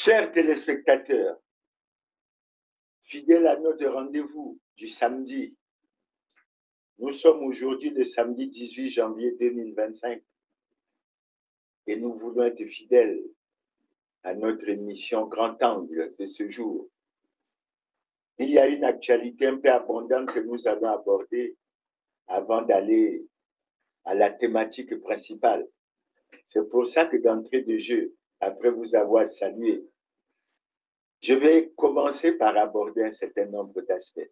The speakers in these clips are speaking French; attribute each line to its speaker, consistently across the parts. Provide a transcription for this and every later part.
Speaker 1: Chers téléspectateurs, fidèles à notre rendez-vous du samedi, nous sommes aujourd'hui le samedi 18 janvier 2025 et nous voulons être fidèles à notre émission Grand Angle de ce jour. Il y a une actualité un peu abondante que nous allons aborder avant d'aller à la thématique principale. C'est pour ça que d'entrée de jeu, après vous avoir salué, je vais commencer par aborder un certain nombre d'aspects.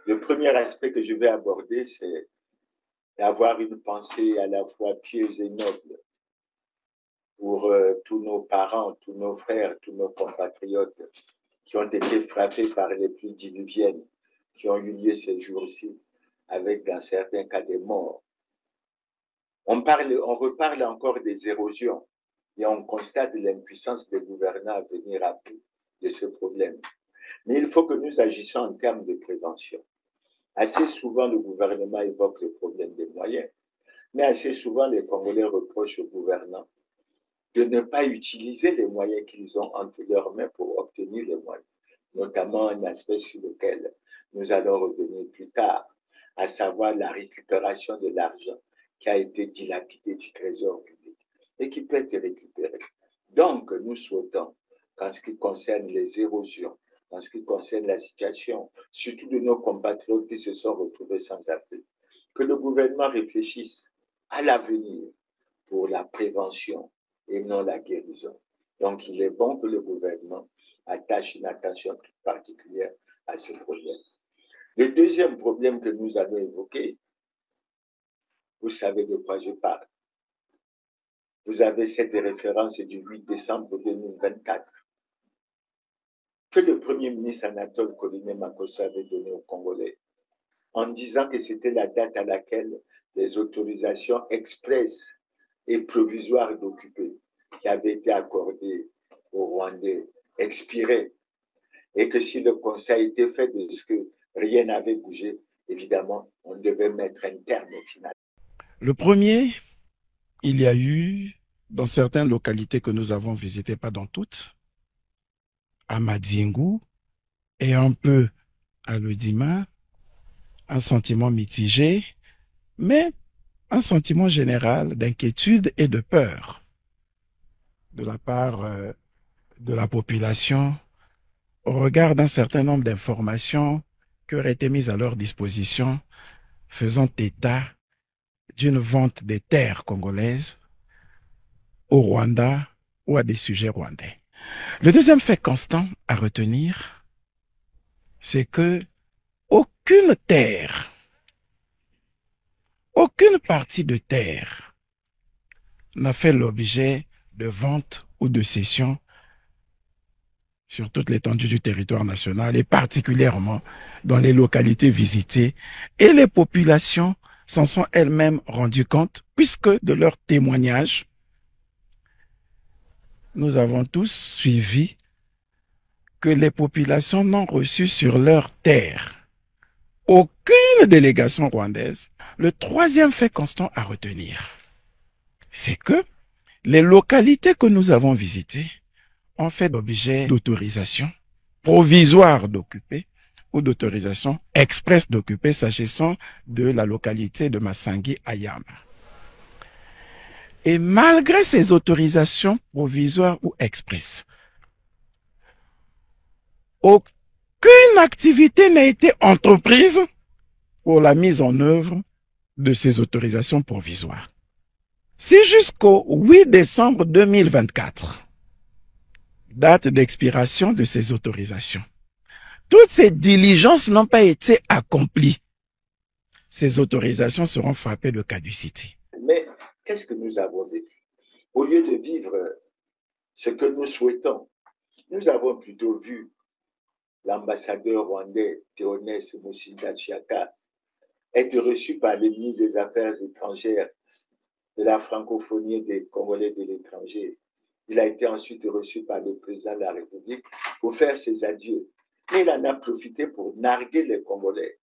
Speaker 1: Le premier aspect que je vais aborder, c'est d'avoir une pensée à la fois pieuse et noble pour tous nos parents, tous nos frères, tous nos compatriotes qui ont été frappés par les pluies diluviennes qui ont eu lieu ces jours-ci, avec dans certains cas des morts. On reparle encore des érosions et on constate l'impuissance des gouvernants à venir à bout de ce problème. Mais il faut que nous agissions en termes de prévention. Assez souvent, le gouvernement évoque le problème des moyens, mais assez souvent, les Congolais reprochent aux gouvernants de ne pas utiliser les moyens qu'ils ont entre leurs mains pour obtenir les moyens, notamment un aspect sur lequel nous allons revenir plus tard, à savoir la récupération de l'argent qui a été dilapidé du trésor public et qui peut être récupéré. Donc, nous souhaitons qu'en ce qui concerne les érosions, en ce qui concerne la situation, surtout de nos compatriotes qui se sont retrouvés sans abri, que le gouvernement réfléchisse à l'avenir pour la prévention et non la guérison. Donc, il est bon que le gouvernement attache une attention toute particulière à ce problème. Le deuxième problème que nous allons évoquer, vous savez de quoi je parle. Vous avez cette référence du 8 décembre 2024 que le Premier ministre Anatole Koliné-Makossa avait donnée aux Congolais en disant que c'était la date à laquelle les autorisations express et provisoires d'occuper qui avaient été accordées aux Rwandais expiraient et que si le conseil était fait de ce que rien n'avait bougé, évidemment, on devait mettre un terme final.
Speaker 2: Le premier, il y a eu, dans certaines localités que nous avons visitées, pas dans toutes, à Madingu et un peu à Lodima, un sentiment mitigé, mais un sentiment général d'inquiétude et de peur de la part de la population au regard d'un certain nombre d'informations qui auraient été mises à leur disposition faisant état d'une vente des terres congolaises au Rwanda ou à des sujets rwandais. Le deuxième fait constant à retenir, c'est que aucune terre, aucune partie de terre n'a fait l'objet de vente ou de cession sur toute l'étendue du territoire national et particulièrement dans les localités visitées. Et les populations s'en sont elles-mêmes rendues compte puisque de leurs témoignages, nous avons tous suivi que les populations n'ont reçu sur leur terre aucune délégation rwandaise. Le troisième fait constant à retenir, c'est que les localités que nous avons visitées ont fait l'objet d'autorisation provisoire d'occuper ou d'autorisation express d'occuper s'agissant de la localité de Massangi Ayama. Et malgré ces autorisations provisoires ou express, aucune activité n'a été entreprise pour la mise en œuvre de ces autorisations provisoires. Si jusqu'au 8 décembre 2024, date d'expiration de ces autorisations, toutes ces diligences n'ont pas été accomplies, ces autorisations seront frappées de caducité.
Speaker 1: Mais qu'est-ce que nous avons vécu? Au lieu de vivre ce que nous souhaitons, nous avons plutôt vu l'ambassadeur rwandais Théonès Musinga Chiaka être reçu par le ministre des Affaires étrangères de la francophonie des Congolais de l'étranger. Il a été ensuite reçu par le président de la République pour faire ses adieux. Mais il en a profité pour narguer les Congolais,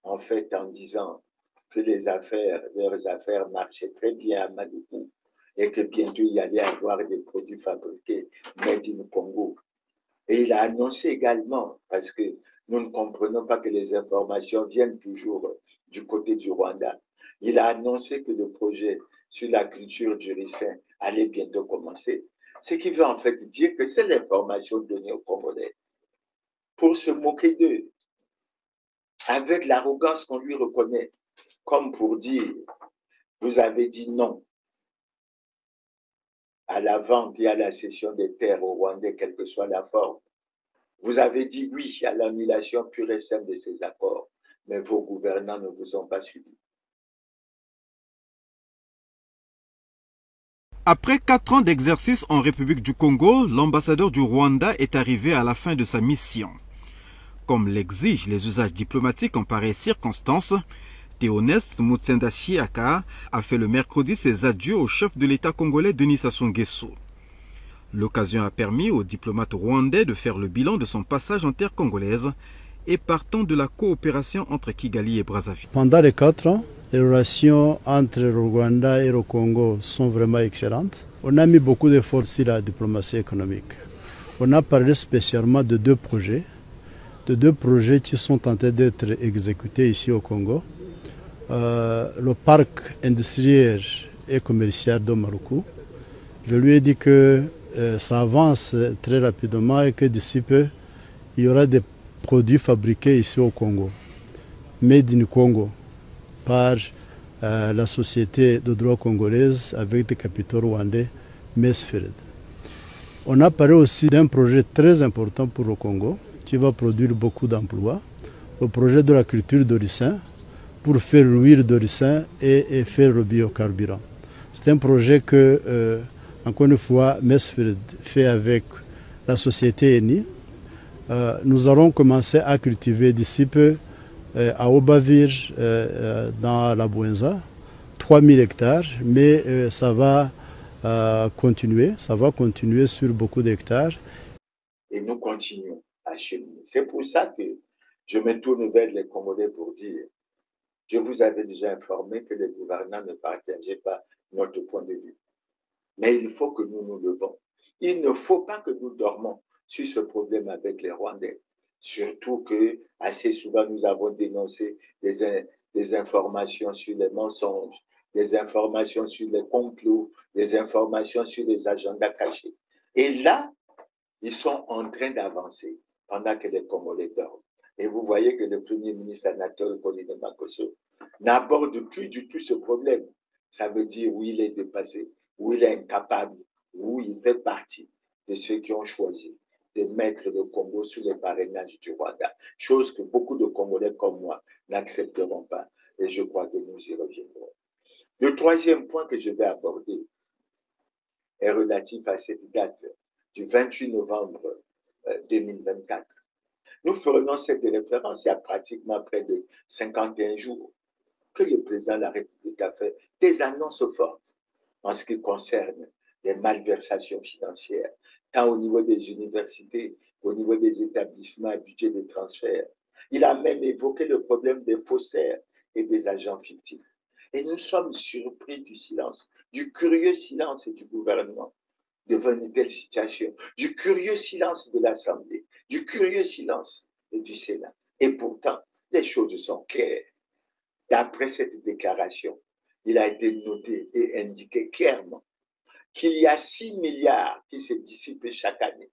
Speaker 1: en fait, en disant que leurs affaires marchaient très bien à Maluku et que bientôt il y allait avoir des produits fabriqués made in Congo. Et il a annoncé également, parce que nous ne comprenons pas que les informations viennent toujours du côté du Rwanda, il a annoncé que le projet sur la culture du ricin allait bientôt commencer, ce qui veut en fait dire que c'est l'information donnée aux Congolais pour se moquer d'eux, avec l'arrogance qu'on lui reconnaît, comme pour dire, vous avez dit non à la vente et à la cession des terres au Rwandais, quelle que soit la forme. Vous avez dit oui à l'annulation pure et simple de ces accords, mais vos gouvernants ne vous ont pas suivis.
Speaker 3: Après 4 ans d'exercice en République du Congo, l'ambassadeur du Rwanda est arrivé à la fin de sa mission. Comme l'exigent les usages diplomatiques en pareilles circonstances, Théoneste Mutsenda Chiaka a fait le mercredi ses adieux au chef de l'État congolais Denis Sassou Nguesso. L'occasion a permis au diplomate rwandais de faire le bilan de son passage en terre congolaise et partant de la coopération entre Kigali et Brazzaville.
Speaker 4: Pendant les 4 ans, les relations entre le Rwanda et le Congo sont vraiment excellentes. On a mis beaucoup d'efforts sur la diplomatie économique. On a parlé spécialement de 2 projets, qui sont en train d'être exécutés ici au Congo. Le parc industriel et commercial d'Omaruku. Je lui ai dit que ça avance très rapidement et que d'ici peu, il y aura des produits fabriqués ici au Congo, made in Congo, par la société de droit congolaise avec des capitaux rwandais, Mesfield. On a parlé aussi d'un projet très important pour le Congo, qui va produire beaucoup d'emplois, le projet de la culture de ricin, pour faire l'huile de ricin et faire le biocarburant. C'est un projet que, encore une fois, Mesfield fait avec la société ENI. Nous allons commencer à cultiver d'ici peu à Obavir, dans la Bouenza, 3000 hectares, mais ça va continuer sur beaucoup d'hectares.
Speaker 1: Et nous continuons à cheminer. C'est pour ça que je me tourne vers les Congolais pour dire, je vous avais déjà informé que les gouvernants ne partageaient pas notre point de vue. Mais il faut que nous nous levons. Il ne faut pas que nous dormons sur ce problème avec les Rwandais. Surtout que assez souvent nous avons dénoncé des informations sur les mensonges, des informations sur les complots, des informations sur les agendas cachés. Et là, ils sont en train d'avancer pendant que les Congolais dorment. Et vous voyez que le Premier ministre Anatole Polynémakosso n'aborde plus du tout ce problème. Ça veut dire où il est dépassé, où il est incapable, où il fait partie de ceux qui ont choisi de mettre le Congo sous les parrainages du Rwanda. Chose que beaucoup de Congolais comme moi n'accepteront pas. Et je crois que nous y reviendrons. Le 3e point que je vais aborder est relatif à cette date du 28 novembre 2024. Nous faisons cette référence il y a pratiquement près de 51 jours que le président de la République a fait des annonces fortes en ce qui concerne les malversations financières, tant au niveau des universités, au niveau des établissements à budget de transfert. Il a même évoqué le problème des faussaires et des agents fictifs. Et nous sommes surpris du silence, du curieux silence du gouvernement devant une telle situation, du curieux silence de l'Assemblée, du curieux silence du Sénat. Et pourtant, les choses sont claires. D'après cette déclaration, il a été noté et indiqué clairement qu'il y a 6 milliards qui se dissipent chaque année.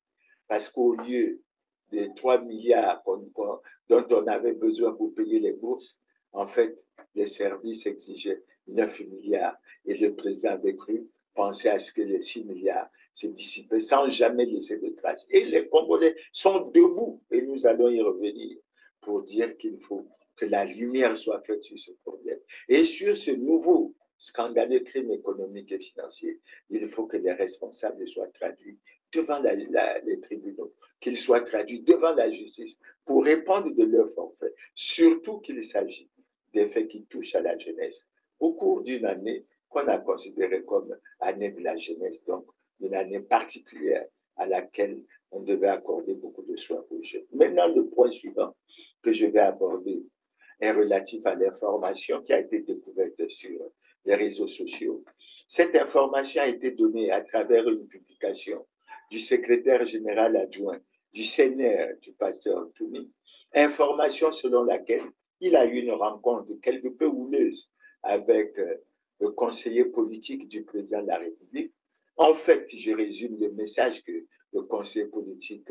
Speaker 1: Parce qu'au lieu des 3 milliards dont on avait besoin pour payer les bourses, en fait, les services exigeaient 9 milliards. Et le président avait cru penser à ce que les 6 milliards se dissipaient sans jamais laisser de traces. Et les Congolais sont debout, et nous allons y revenir, pour dire qu'il faut que la lumière soit faite sur ce problème. Et sur ce nouveau scandaleux crime économique et financier, il faut que les responsables soient traduits devant les tribunaux, qu'ils soient traduits devant la justice pour répondre de leurs forfaits, surtout qu'il s'agit des faits qui touchent à la jeunesse au cours d'une année qu'on a considérée comme année de la jeunesse, donc une année particulière à laquelle on devait accorder beaucoup de soins aux jeunes. Maintenant, le point suivant que je vais aborder est relatif à l'information qui a été découverte sur les réseaux sociaux. Cette information a été donnée à travers une publication du secrétaire général adjoint du CNR, du pasteur Toumi, information selon laquelle il a eu une rencontre quelque peu houleuse avec le conseiller politique du président de la République. En fait, je résume le message que le conseiller politique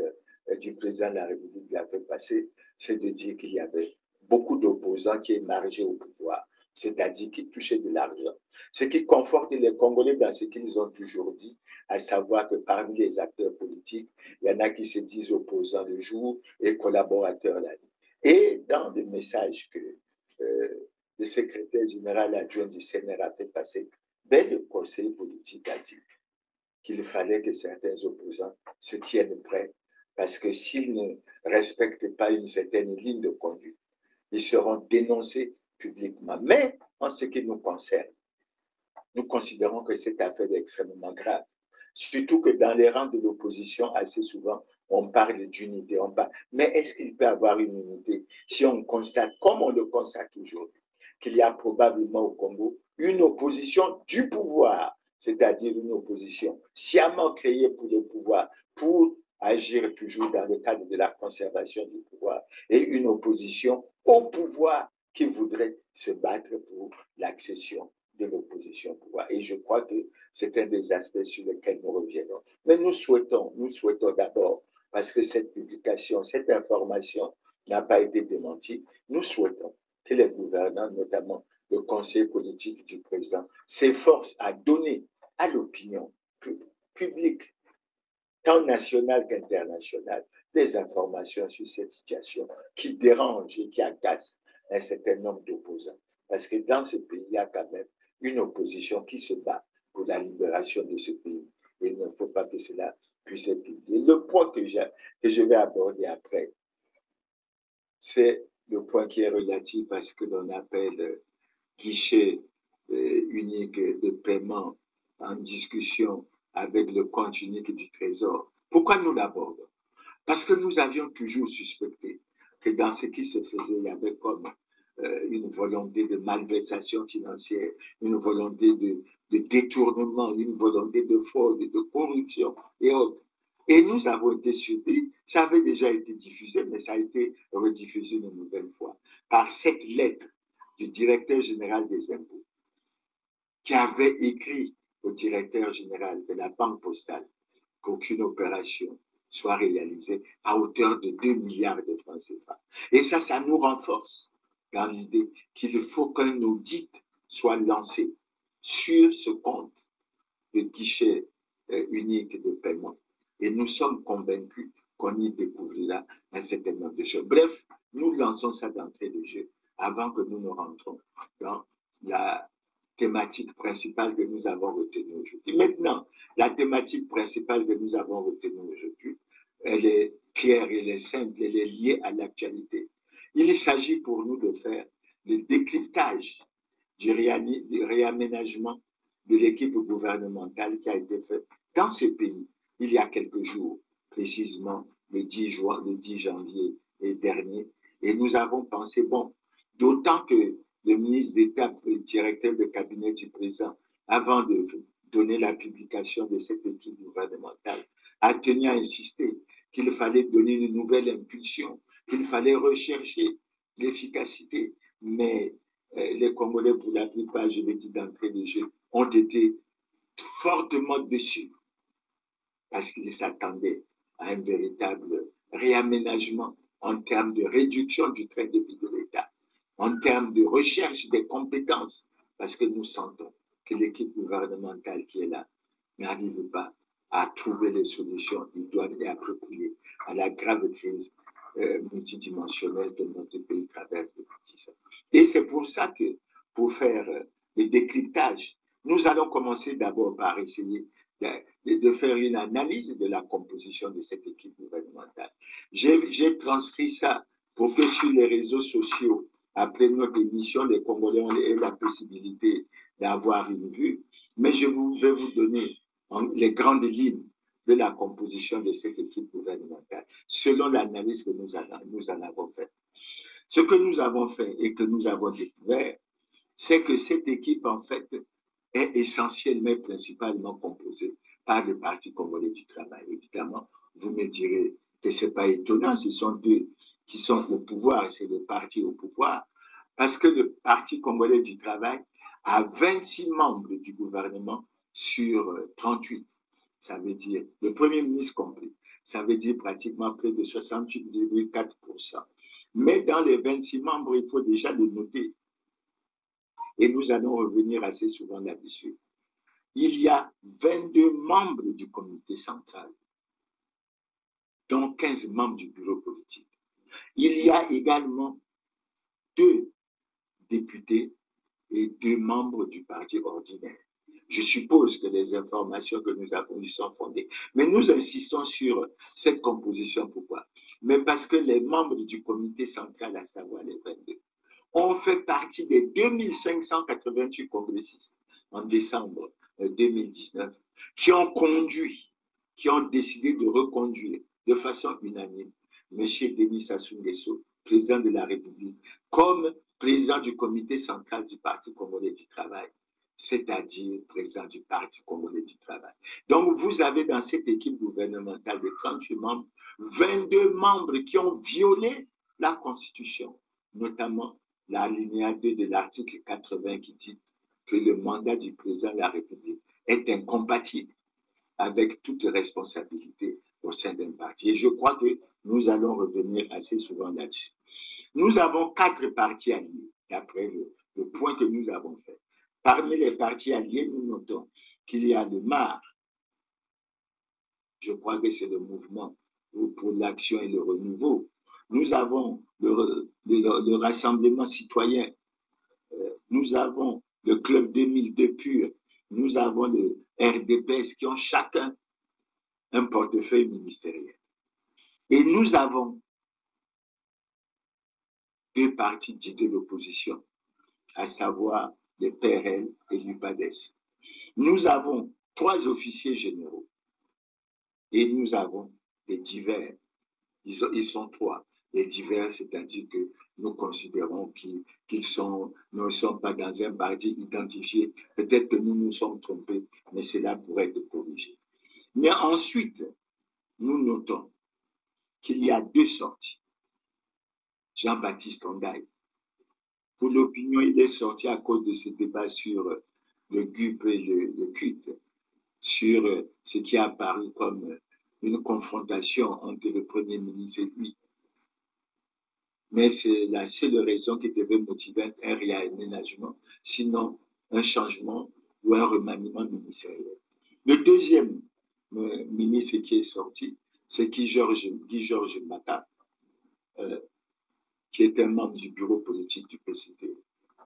Speaker 1: du président de la République lui a fait passer, c'est de dire qu'il y avait beaucoup d'opposants qui émergeaient au pouvoir, c'est-à-dire qui touchaient de l'argent. Ce qui conforte les Congolais dans ce qu'ils ont toujours dit, à savoir que parmi les acteurs politiques, il y en a qui se disent opposants le jour et collaborateurs la nuit. Et dans le message que le secrétaire général adjoint du CNR a fait passer, le conseil politique a dit qu'il fallait que certains opposants se tiennent prêts parce que s'ils ne respectent pas une certaine ligne de conduite, ils seront dénoncés publiquement. Mais en ce qui nous concerne, nous considérons que cette affaire est extrêmement grave. Surtout que dans les rangs de l'opposition, assez souvent, on parle d'unité. Mais est-ce qu'il peut y avoir une unité si on constate, comme on le constate aujourd'hui, qu'il y a probablement au Congo une opposition du pouvoir, c'est-à-dire une opposition sciemment créée pour le pouvoir, pour agir toujours dans le cadre de la conservation du pouvoir, et une opposition au pouvoir qui voudrait se battre pour l'accession de l'opposition au pouvoir. Et je crois que c'est un des aspects sur lesquels nous reviendrons. Mais nous souhaitons d'abord, parce que cette publication, cette information n'a pas été démentie, nous souhaitons que les gouvernants, notamment le conseil politique du président, s'efforcent à donner à l'opinion publique, tant nationale qu'internationale, des informations sur cette situation qui dérange et qui agace un certain nombre d'opposants. Parce que dans ce pays, il y a quand même une opposition qui se bat pour la libération de ce pays. Et il ne faut pas que cela puisse être oublié. Le point que je vais aborder après, c'est le point qui est relatif à ce que l'on appelle guichet unique de paiement en discussion avec le compte unique du Trésor. Pourquoi nous l'abordons? Parce que nous avions toujours suspecté que dans ce qui se faisait, il y avait comme une volonté de malversation financière, une volonté de détournement, une volonté de fraude, de corruption et autres. Et nous avons été surpris, ça avait déjà été diffusé, mais ça a été rediffusé une nouvelle fois, par cette lettre du directeur général des impôts, qui avait écrit au directeur général de la Banque postale pour qu'une opération soit réalisée à hauteur de 2 milliards de francs CFA. Et ça nous renforce dans l'idée qu'il faut qu'un audit soit lancé sur ce compte de guichet unique de paiement. Et nous sommes convaincus qu'on y découvrira un certain nombre de choses. Bref, nous lançons ça d'entrée de jeu avant que nous ne rentrons dans la thématique principale que nous avons retenue aujourd'hui. Maintenant, la thématique principale que nous avons retenue aujourd'hui, elle est claire, elle est simple, elle est liée à l'actualité. Il s'agit pour nous de faire le décryptage du réaménagement de l'équipe gouvernementale qui a été faite dans ce pays il y a quelques jours, précisément le 10 janvier dernier. Et nous avons pensé, bon, d'autant que le ministre d'État, le directeur de cabinet du président, avant de donner la publication de cette équipe gouvernementale, a tenu à insister qu'il fallait donner une nouvelle impulsion, qu'il fallait rechercher l'efficacité. Mais les Congolais, pour la plupart, je l'ai dit d'entrée de jeu, ont été fortement déçus parce qu'ils s'attendaient à un véritable réaménagement en termes de réduction du train de vie de l'État, en termes de recherche des compétences, parce que nous sentons que l'équipe gouvernementale qui est là n'arrive pas à trouver les solutions idoines et appropriées à la grave crise multidimensionnelle que notre pays traverse depuis 10 ans. Et c'est pour ça que, pour faire le décryptage, nous allons commencer d'abord par essayer de faire une analyse de la composition de cette équipe gouvernementale. J'ai transcrit ça pour que sur les réseaux sociaux, après notre émission, les Congolais aient la possibilité d'avoir une vue. Mais je vais vous donner les grandes lignes de la composition de cette équipe gouvernementale, selon l'analyse que nous en avons faite. Ce que nous avons fait et que nous avons découvert, c'est que cette équipe, en fait, est essentiellement et principalement composée par le Parti congolais du travail. Évidemment, vous me direz que ce n'est pas étonnant, ce sont eux qui sont au pouvoir, c'est le parti au pouvoir, parce que le Parti congolais du travail a 26 membres du gouvernement sur 38. Ça veut dire le Premier ministre compris. Ça veut dire pratiquement près de 68,4%. Mais dans les 26 membres, il faut déjà le noter. Et nous allons revenir assez souvent là-dessus. Il y a 22 membres du comité central, dont 15 membres du bureau politique. Il y a également 2 députés et 2 membres du parti ordinaire. Je suppose que les informations que nous avons eues sont fondées. Mais nous insistons sur cette composition. Pourquoi? Mais parce que les membres du comité central, à savoir les 22, ont fait partie des 2588 congressistes en décembre 2019 qui ont conduit, qui ont décidé de reconduire de façon unanime M. Denis Sassou Nguesso, président de la République, comme président du comité central du Parti congolais du travail, c'est-à-dire président du Parti congolais du travail. Donc, vous avez dans cette équipe gouvernementale de 38 membres, 22 membres qui ont violé la Constitution, notamment l'alinéa 2 de l'article 80 qui dit que le mandat du président de la République est incompatible avec toute responsabilité au sein d'un parti. Et je crois que nous allons revenir assez souvent là-dessus. Nous avons 4 partis alliés, d'après le point que nous avons fait. Parmi les partis alliés, nous notons qu'il y a le MAR. Je crois que c'est le mouvement pour l'action et le renouveau. Nous avons le Rassemblement citoyen. Nous avons le Club 2002 PUR. Nous avons le RDPS qui ont chacun un portefeuille ministériel. Et nous avons 2 partis dits de l'opposition, à savoir les PRL et l'UPADES. Nous avons 3 officiers généraux et nous avons des divers. Ils sont 3. Les divers, c'est-à-dire que nous considérons qu'ils ne sont pas dans un parti identifié. Peut-être que nous nous sommes trompés, mais cela pourrait être corrigé. Mais ensuite, nous notons qu'il y a 2 sorties. Jean-Baptiste Ondaye. Pour l'opinion, il est sorti à cause de ce débat sur le GUP et le CUT, sur ce qui a apparu comme une confrontation entre le Premier ministre et lui. Mais c'est la seule raison qui devait motiver un réaménagement, sinon un changement ou un remaniement ministériel. Le deuxième ministre qui est sorti, c'est Guy Georges Mata, qui est un membre du bureau politique du PCT.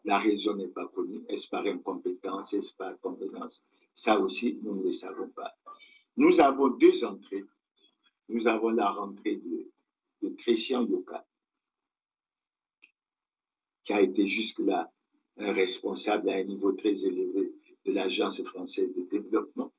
Speaker 1: La raison n'est pas connue. Est-ce par incompétence, est-ce par compétence? Ça aussi, nous ne le savons pas. Nous avons 2 entrées. Nous avons la rentrée de Christian Yoka, qui a été jusque-là un responsable à un niveau très élevé de l'Agence française de développement,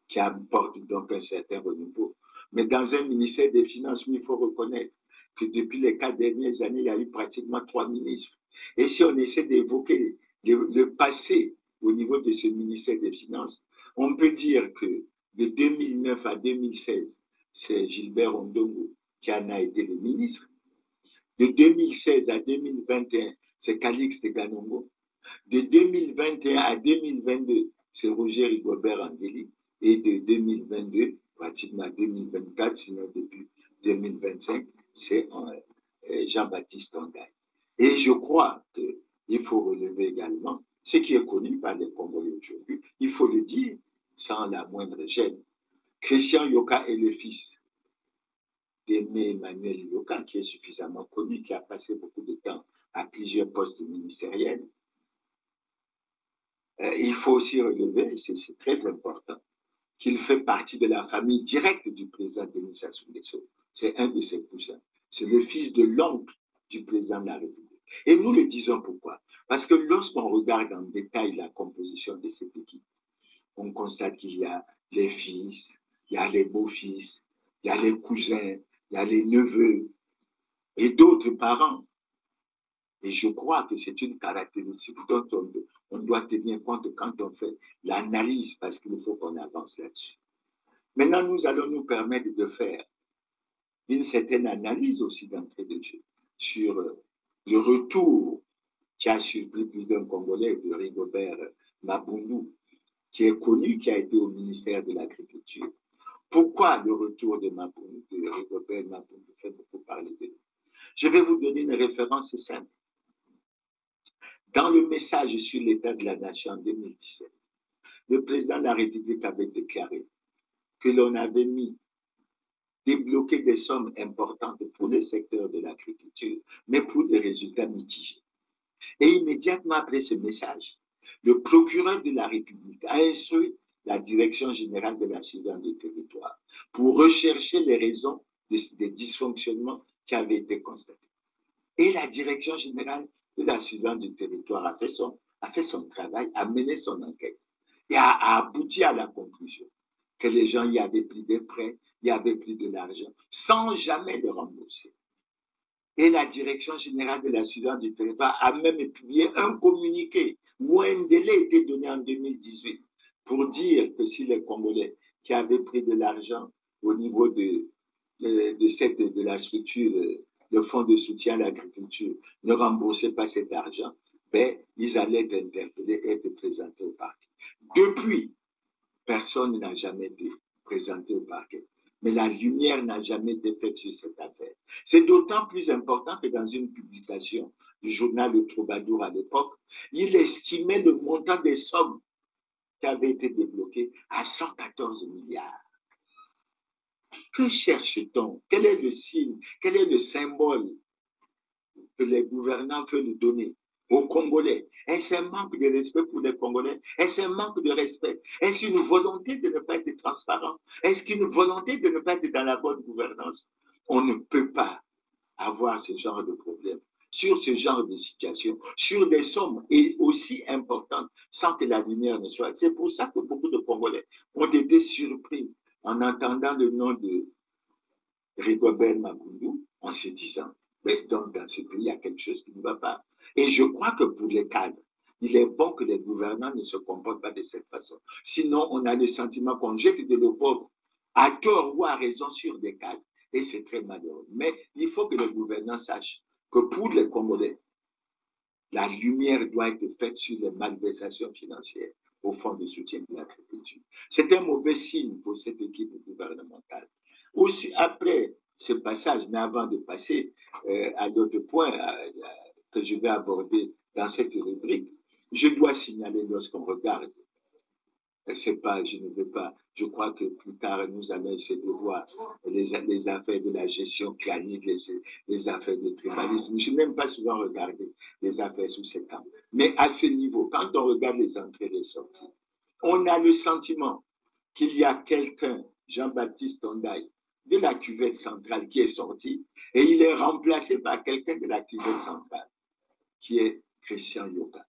Speaker 1: qui apporte donc un certain renouveau. Mais dans un ministère des Finances où il faut reconnaître que depuis les 4 dernières années, il y a eu pratiquement 3 ministres. Et si on essaie d'évoquer le passé au niveau de ce ministère des Finances, on peut dire que de 2009 à 2016, c'est Gilbert Ondongo qui en a été le ministre. De 2016 à 2021, c'est Calixte Ganongo. De 2021 à 2022, c'est Roger Rigobert Andeli. Et de 2022, pratiquement à 2024, sinon depuis 2025, c'est Jean-Baptiste Ondaye. Et je crois qu'il faut relever également ce qui est connu par les Congolais aujourd'hui. Il faut le dire sans la moindre gêne. Christian Yoka est le fils d'Aimé Emmanuel Yoka, qui est suffisamment connu, qui a passé beaucoup de temps à plusieurs postes ministériels. Il faut aussi relever, c'est très important, qu'il fait partie de la famille directe du président Denis Sassou Nguesso. C'est un de ses cousins. C'est le fils de l'oncle du président de la République. Et nous le disons pourquoi? Parce que lorsqu'on regarde en détail la composition de cette équipe, on constate qu'il y a les fils, il y a les beaux-fils, il y a les cousins, il y a les neveux et d'autres parents. Et je crois que c'est une caractéristique dont on doit tenir compte quand on fait l'analyse, parce qu'il faut qu'on avance là-dessus. Maintenant, nous allons nous permettre de faire une certaine analyse aussi d'entrée de jeu sur le retour qui a surpris plus d'un Congolais, de Rigobert Mabundu, qui est connu, qui a été au ministère de l'Agriculture. Pourquoi le retour de Mabundu, de Rigobert Mabundu fait beaucoup parler de lui? Je vais vous donner une référence simple. Dans le message sur l'état de la nation en 2017, le président de la République avait déclaré que l'on avait débloqué des sommes importantes pour le secteur de l'agriculture, mais pour des résultats mitigés. Et immédiatement après ce message, le procureur de la République a instruit la Direction générale de la surveillance du territoire pour rechercher les raisons des dysfonctionnements qui avaient été constatés. Et la Direction générale de la surveillance du territoire a fait son travail, a mené son enquête et a abouti à la conclusion que les gens y avaient pris des prêts, y avaient pris de l'argent, sans jamais le rembourser. Et la Direction générale de la surveillance du territoire a même publié un communiqué où un délai était donné en 2018 pour dire que si les Congolais qui avaient pris de l'argent au niveau de la structure, le fonds de soutien à l'agriculture, ne remboursaient pas cet argent, ben, ils allaient être interpellés et être présentés au parquet. Depuis, personne n'a jamais été présenté au parquet. Mais la lumière n'a jamais été faite sur cette affaire. C'est d'autant plus important que dans une publication du journal Le Troubadour à l'époque, il estimait le montant des sommes qui avaient été débloquées à 114 milliards. Que cherche-t-on? Quel est le signe? Quel est le symbole que les gouvernants veulent nous donner aux Congolais? Est-ce un manque de respect pour les Congolais? Est-ce un manque de respect? Est-ce une volonté de ne pas être transparent? Est-ce une volonté de ne pas être dans la bonne gouvernance? On ne peut pas avoir ce genre de problème sur ce genre de situation, sur des sommes et aussi importantes sans que la lumière ne soit. C'est pour ça que beaucoup de Congolais ont été surpris en entendant le nom de Rigobert Mabundu en se disant, mais donc dans ce pays, il y a quelque chose qui ne va pas. Et je crois que pour les cadres, il est bon que les gouvernants ne se comportent pas de cette façon. Sinon, on a le sentiment qu'on jette de l'eau pauvre à tort ou à raison sur des cadres. Et c'est très malheureux. Mais il faut que les gouvernants sachent que pour les Congolais, la lumière doit être faite sur les malversations financières au fonds de soutien de l'agriculture. C'est un mauvais signe pour cette équipe gouvernementale. Aussi, après ce passage, mais avant de passer à d'autres points que je vais aborder dans cette rubrique, je dois signaler lorsqu'on regarde, je crois que plus tard, nous allons essayer de voir les affaires de la gestion clanique, les affaires de tribalisme. Je n'aime pas souvent regarder les affaires sous cet angle. Mais à ce niveau, quand on regarde les entrées et les sorties, on a le sentiment qu'il y a quelqu'un, Jean-Baptiste Ondaï, de la cuvette centrale qui est sorti et il est remplacé par quelqu'un de la cuvette centrale qui est Christian Yoka.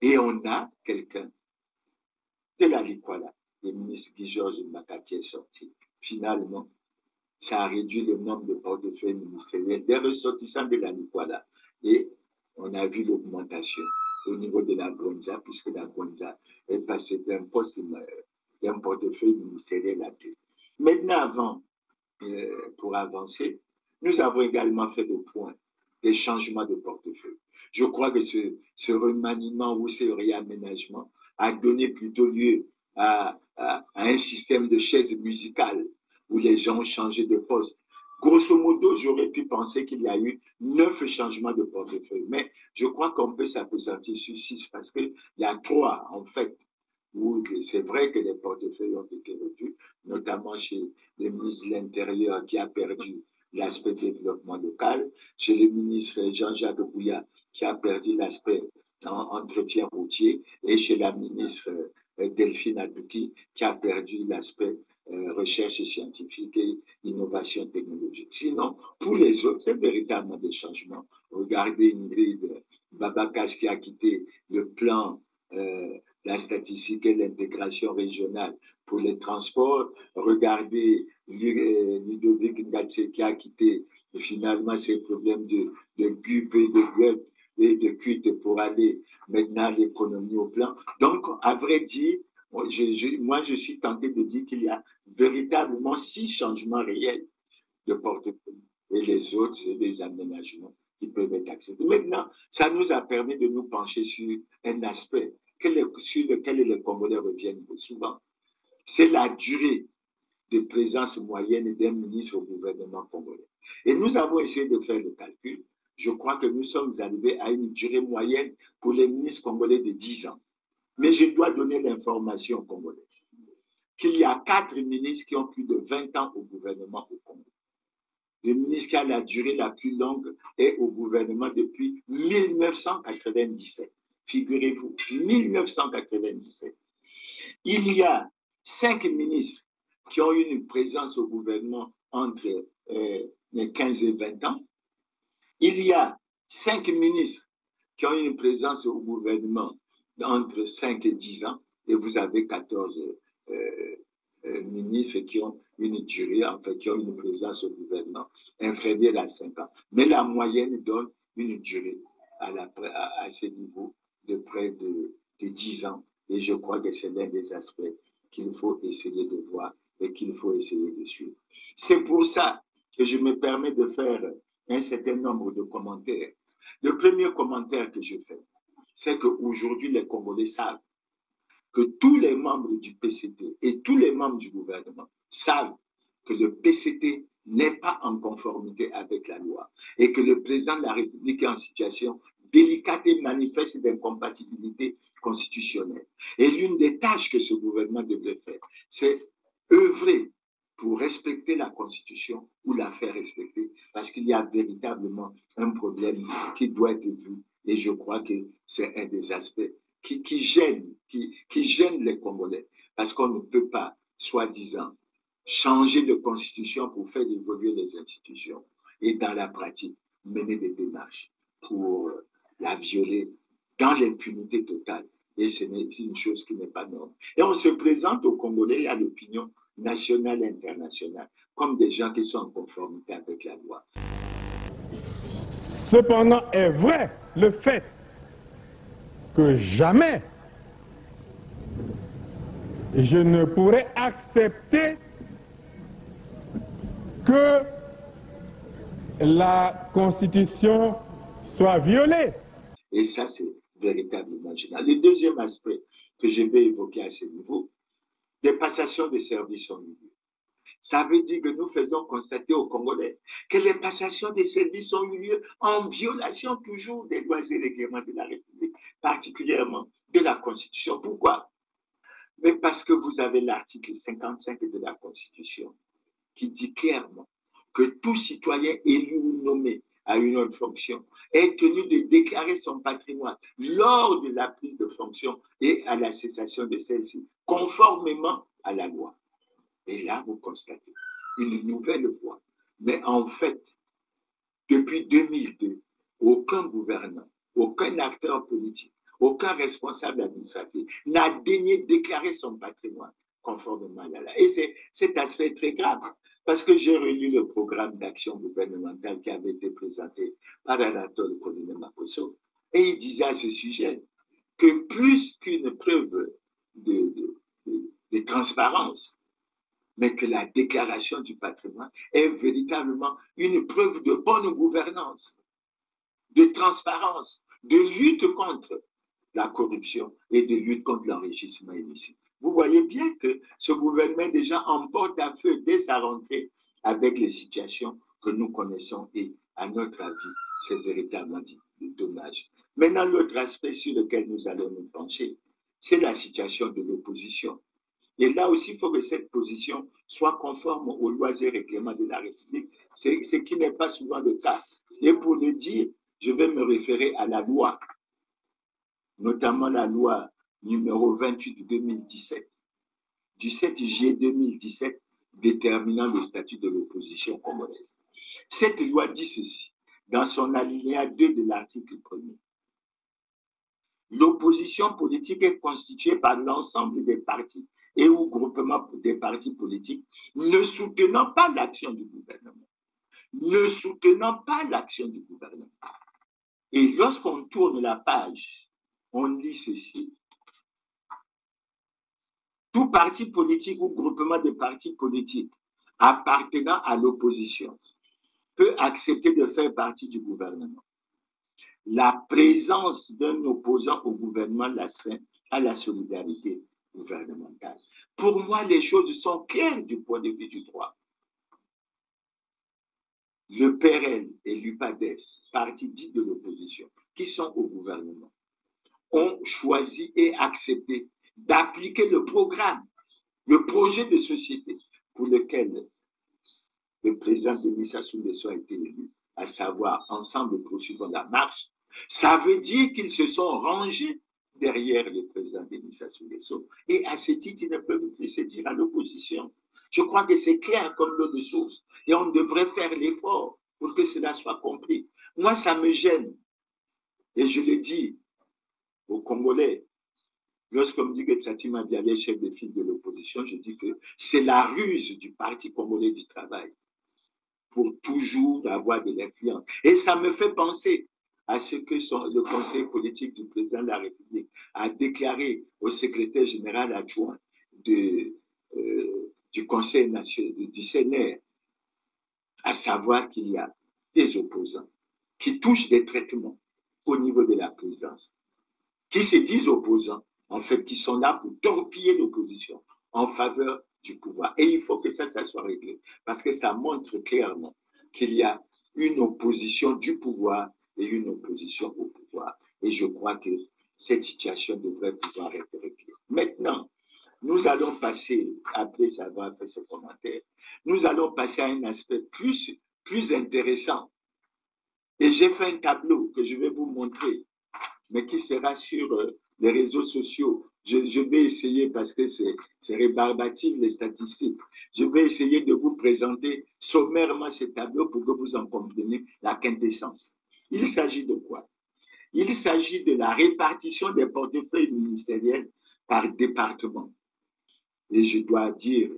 Speaker 1: Et on a quelqu'un de la Likwala, le ministre Guy Georges Mbaka qui est sorti. Finalement, ça a réduit le nombre de portefeuilles ministériels des ressortissants de la Likwala. Et on a vu l'augmentation au niveau de la Gonza, puisque la Gonza est passée d'un portefeuille ministériel à deux. Maintenant, pour avancer, nous avons également fait le point des changements de portefeuille. Je crois que ce remaniement ou ce réaménagement a donné plutôt lieu à un système de chaises musicales où les gens ont changé de poste. Grosso modo, j'aurais pu penser qu'il y a eu 9 changements de portefeuille, mais je crois qu'on peut s'appesantir sur 6 parce qu'il y a 3, en fait, où c'est vrai que les portefeuilles ont été revus, notamment chez le ministre de l'Intérieur qui a perdu l'aspect développement local, chez le ministre Jean-Jacques Bouya qui a perdu l'aspect entretien routier et chez la ministre Delphine Adouki qui a perdu l'aspect recherche scientifique et innovation technologique. Sinon, pour les autres, c'est véritablement des changements. Regardez Ingrid Babakash qui a quitté le plan, la statistique et l'intégration régionale pour les transports. Regardez Ludovic Ngatse qui a quitté Et finalement, ces problèmes de GUP et de GUP et de culte pour aller maintenant l'économie au plan. Donc, à vrai dire, moi, je suis tenté de dire qu'il y a véritablement 6 changements réels de portefeuille. Et les autres, c'est des aménagements qui peuvent être acceptés. Maintenant, ça nous a permis de nous pencher sur un aspect sur lequel les Congolais reviennent souvent. C'est la durée de présence moyenne d'un ministre au gouvernement congolais. Et nous avons essayé de faire le calcul. Je crois que nous sommes arrivés à une durée moyenne pour les ministres congolais de 10 ans. Mais je dois donner l'information aux Congolais qu'il y a 4 ministres qui ont plus de 20 ans au gouvernement au Congo. Le ministre qui a la durée la plus longue est au gouvernement depuis 1997. Figurez-vous, 1997. Il y a 5 ministres qui ont eu une présence au gouvernement entre 15 et 20 ans. Il y a 5 ministres qui ont eu une présence au gouvernement entre 5 et 10 ans. Et vous avez 14 ministres qui ont une durée, enfin, qui ont une présence au gouvernement inférieure à 5 ans. Mais la moyenne donne une durée à ce niveau de près de 10 ans. Et je crois que c'est l'un des aspects qu'il faut essayer de voir et qu'il faut essayer de suivre. C'est pour ça que je me permets de faire un certain nombre de commentaires. Le premier commentaire que je fais, c'est qu'aujourd'hui, les Congolais savent que tous les membres du PCT et tous les membres du gouvernement savent que le PCT n'est pas en conformité avec la loi et que le président de la République est en situation délicate et manifeste d'incompatibilité constitutionnelle. Et l'une des tâches que ce gouvernement devrait faire, c'est œuvrer pour respecter la Constitution ou la faire respecter, parce qu'il y a véritablement un problème qui doit être vu. Et je crois que c'est un des aspects qui gêne les Congolais, parce qu'on ne peut pas, soi-disant, changer de constitution pour faire évoluer les institutions et dans la pratique, mener des démarches pour la violer dans l'impunité totale. Et c'est une chose qui n'est pas normale. Et on se présente aux Congolais et à l'opinion nationale et internationale comme des gens qui sont en conformité avec la loi.
Speaker 5: Cependant, est vrai le fait que jamais je ne pourrais accepter que la Constitution soit violée.
Speaker 1: Et ça, c'est véritablement génial. Le deuxième aspect que je vais évoquer à ce niveau, des passations de services ont eu lieu. Ça veut dire que nous faisons constater aux Congolais que les passations de services ont eu lieu en violation toujours des lois et règlements de la République, particulièrement de la Constitution. Pourquoi? Mais parce que vous avez l'article 55 de la Constitution qui dit clairement que tout citoyen élu ou nommé à une autre fonction est tenu de déclarer son patrimoine lors de la prise de fonction et à la cessation de celle-ci, conformément à la loi. Et là, vous constatez une nouvelle voie. Mais en fait, depuis 2002, aucun gouvernant, aucun acteur politique, aucun responsable administratif n'a daigné déclarer son patrimoine conformément à la loi. Et cet aspect est très grave, parce que j'ai relu le programme d'action gouvernementale qui avait été présenté par Anatole Kolina-Makosso, et il disait à ce sujet que plus qu'une preuve de transparence, mais que la déclaration du patrimoine est véritablement une preuve de bonne gouvernance, de transparence, de lutte contre la corruption et de lutte contre l'enrichissement illicite. Vous voyez bien que ce gouvernement déjà emporte à feu dès sa rentrée avec les situations que nous connaissons et, à notre avis, c'est véritablement dommage. Maintenant, l'autre aspect sur lequel nous allons nous pencher, c'est la situation de l'opposition. Et là aussi, il faut que cette position soit conforme aux lois et règlements de la République, ce qui n'est pas souvent le cas. Et pour le dire, je vais me référer à la loi, notamment la loi numéro 28 de 2017, du 7 juillet 2017, déterminant le statut de l'opposition congolaise. Cette loi dit ceci, dans son alinéa 2 de l'article 1er. L'opposition politique est constituée par l'ensemble des partis et ou groupements des partis politiques ne soutenant pas l'action du gouvernement. ne soutenant pas l'action du gouvernement. Et lorsqu'on tourne la page, on dit ceci. Tout parti politique ou groupement de partis politiques appartenant à l'opposition peut accepter de faire partie du gouvernement. La présence d'un opposant au gouvernement l'astreint à la solidarité gouvernementale. Pour moi, les choses sont claires du point de vue du droit. Le PRL et l'UPADES, partis dits de l'opposition, qui sont au gouvernement, ont choisi et accepté d'appliquer le programme, le projet de société pour lequel le président Denis Sassou Nguesso a été élu, à savoir ensemble poursuivons la marche. Ça veut dire qu'ils se sont rangés derrière le président Denis Sassou Nguesso et à ce titre, ils ne peuvent plus se dire à l'opposition. Je crois que c'est clair comme l'eau de source et on devrait faire l'effort pour que cela soit compris. Moi, ça me gêne et je le dis aux Congolais. Lorsqu'on me dit que Tsatima Bialé est chef de file de l'opposition, je dis que c'est la ruse du Parti congolais du travail pour toujours avoir de l'influence. Et ça me fait penser à ce que le conseil politique du président de la République a déclaré au secrétaire général adjoint du Conseil national, du CNR, à savoir qu'il y a des opposants qui touchent des traitements au niveau de la présidence, qui se disent opposants, en fait, qui sont là pour torpiller l'opposition en faveur du pouvoir. Et il faut que ça soit réglé, parce que ça montre clairement qu'il y a une opposition du pouvoir et une opposition au pouvoir. Et je crois que cette situation devrait pouvoir être réglée. Maintenant, nous allons passer, après avoir fait ce commentaire, nous allons passer à un aspect plus intéressant. Et j'ai fait un tableau que je vais vous montrer, mais qui sera sur les réseaux sociaux. Je vais essayer, parce que c'est rébarbatif les statistiques, je vais essayer de vous présenter sommairement ce tableau pour que vous en compreniez la quintessence. Il s'agit de quoi? Il s'agit de la répartition des portefeuilles ministériels par département. Et je dois dire,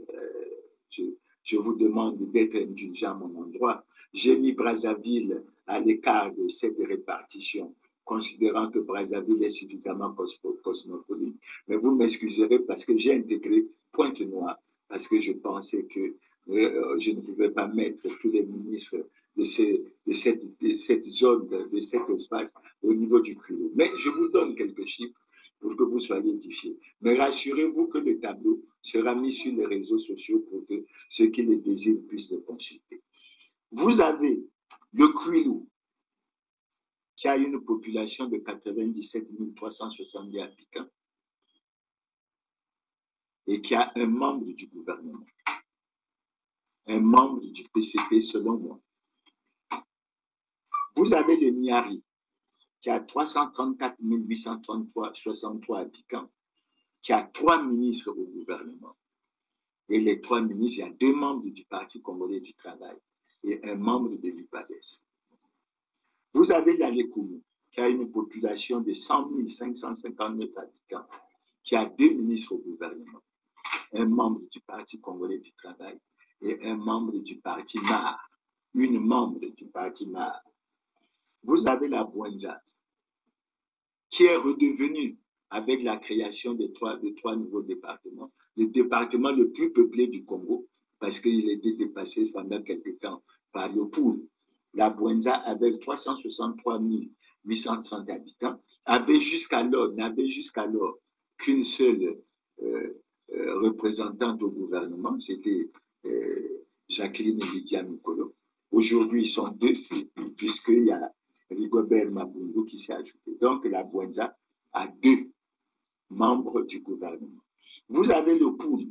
Speaker 1: je vous demande d'être indulgent à mon endroit, j'ai mis Brazzaville à l'écart de cette répartition, considérant que Brazzaville est suffisamment cosmopolite. Mais vous m'excuserez parce que j'ai intégré Pointe-Noire, parce que je pensais que je ne pouvais pas mettre tous les ministres de cette zone, de cet espace au niveau du culot. Mais je vous donne quelques chiffres pour que vous soyez édifiés. Mais rassurez-vous que le tableau sera mis sur les réseaux sociaux pour que ceux qui le désirent puissent le consulter. Vous avez le Kwilu, qui a une population de 97 370 habitants et qui a un membre du gouvernement, un membre du PCP selon moi. Vous avez le Niari, qui a 334 863 habitants, qui a 3 ministres au gouvernement. Et les 3 ministres, il y a 2 membres du Parti congolais du travail et un membre de l'UPADES. Vous avez la Lekoumou, qui a une population de 100 559 habitants, qui a 2 ministres au gouvernement, un membre du Parti congolais du travail et un membre du Parti MAR, une membre du Parti MAR. Vous avez la Bouenza, qui est redevenue, avec la création de 3 nouveaux départements, le département le plus peuplé du Congo, parce qu'il était dépassé pendant quelque temps par le Poul. La Bouenza, avec 363 830 habitants, n'avait jusqu'alors qu'une seule représentante au gouvernement, c'était Jacqueline Lydia Mikolo. Aujourd'hui, ils sont 2, puisqu'il y a Rigobert Mabungu qui s'est ajouté. Donc, la Bouenza a 2 membres du gouvernement. Vous avez le Poul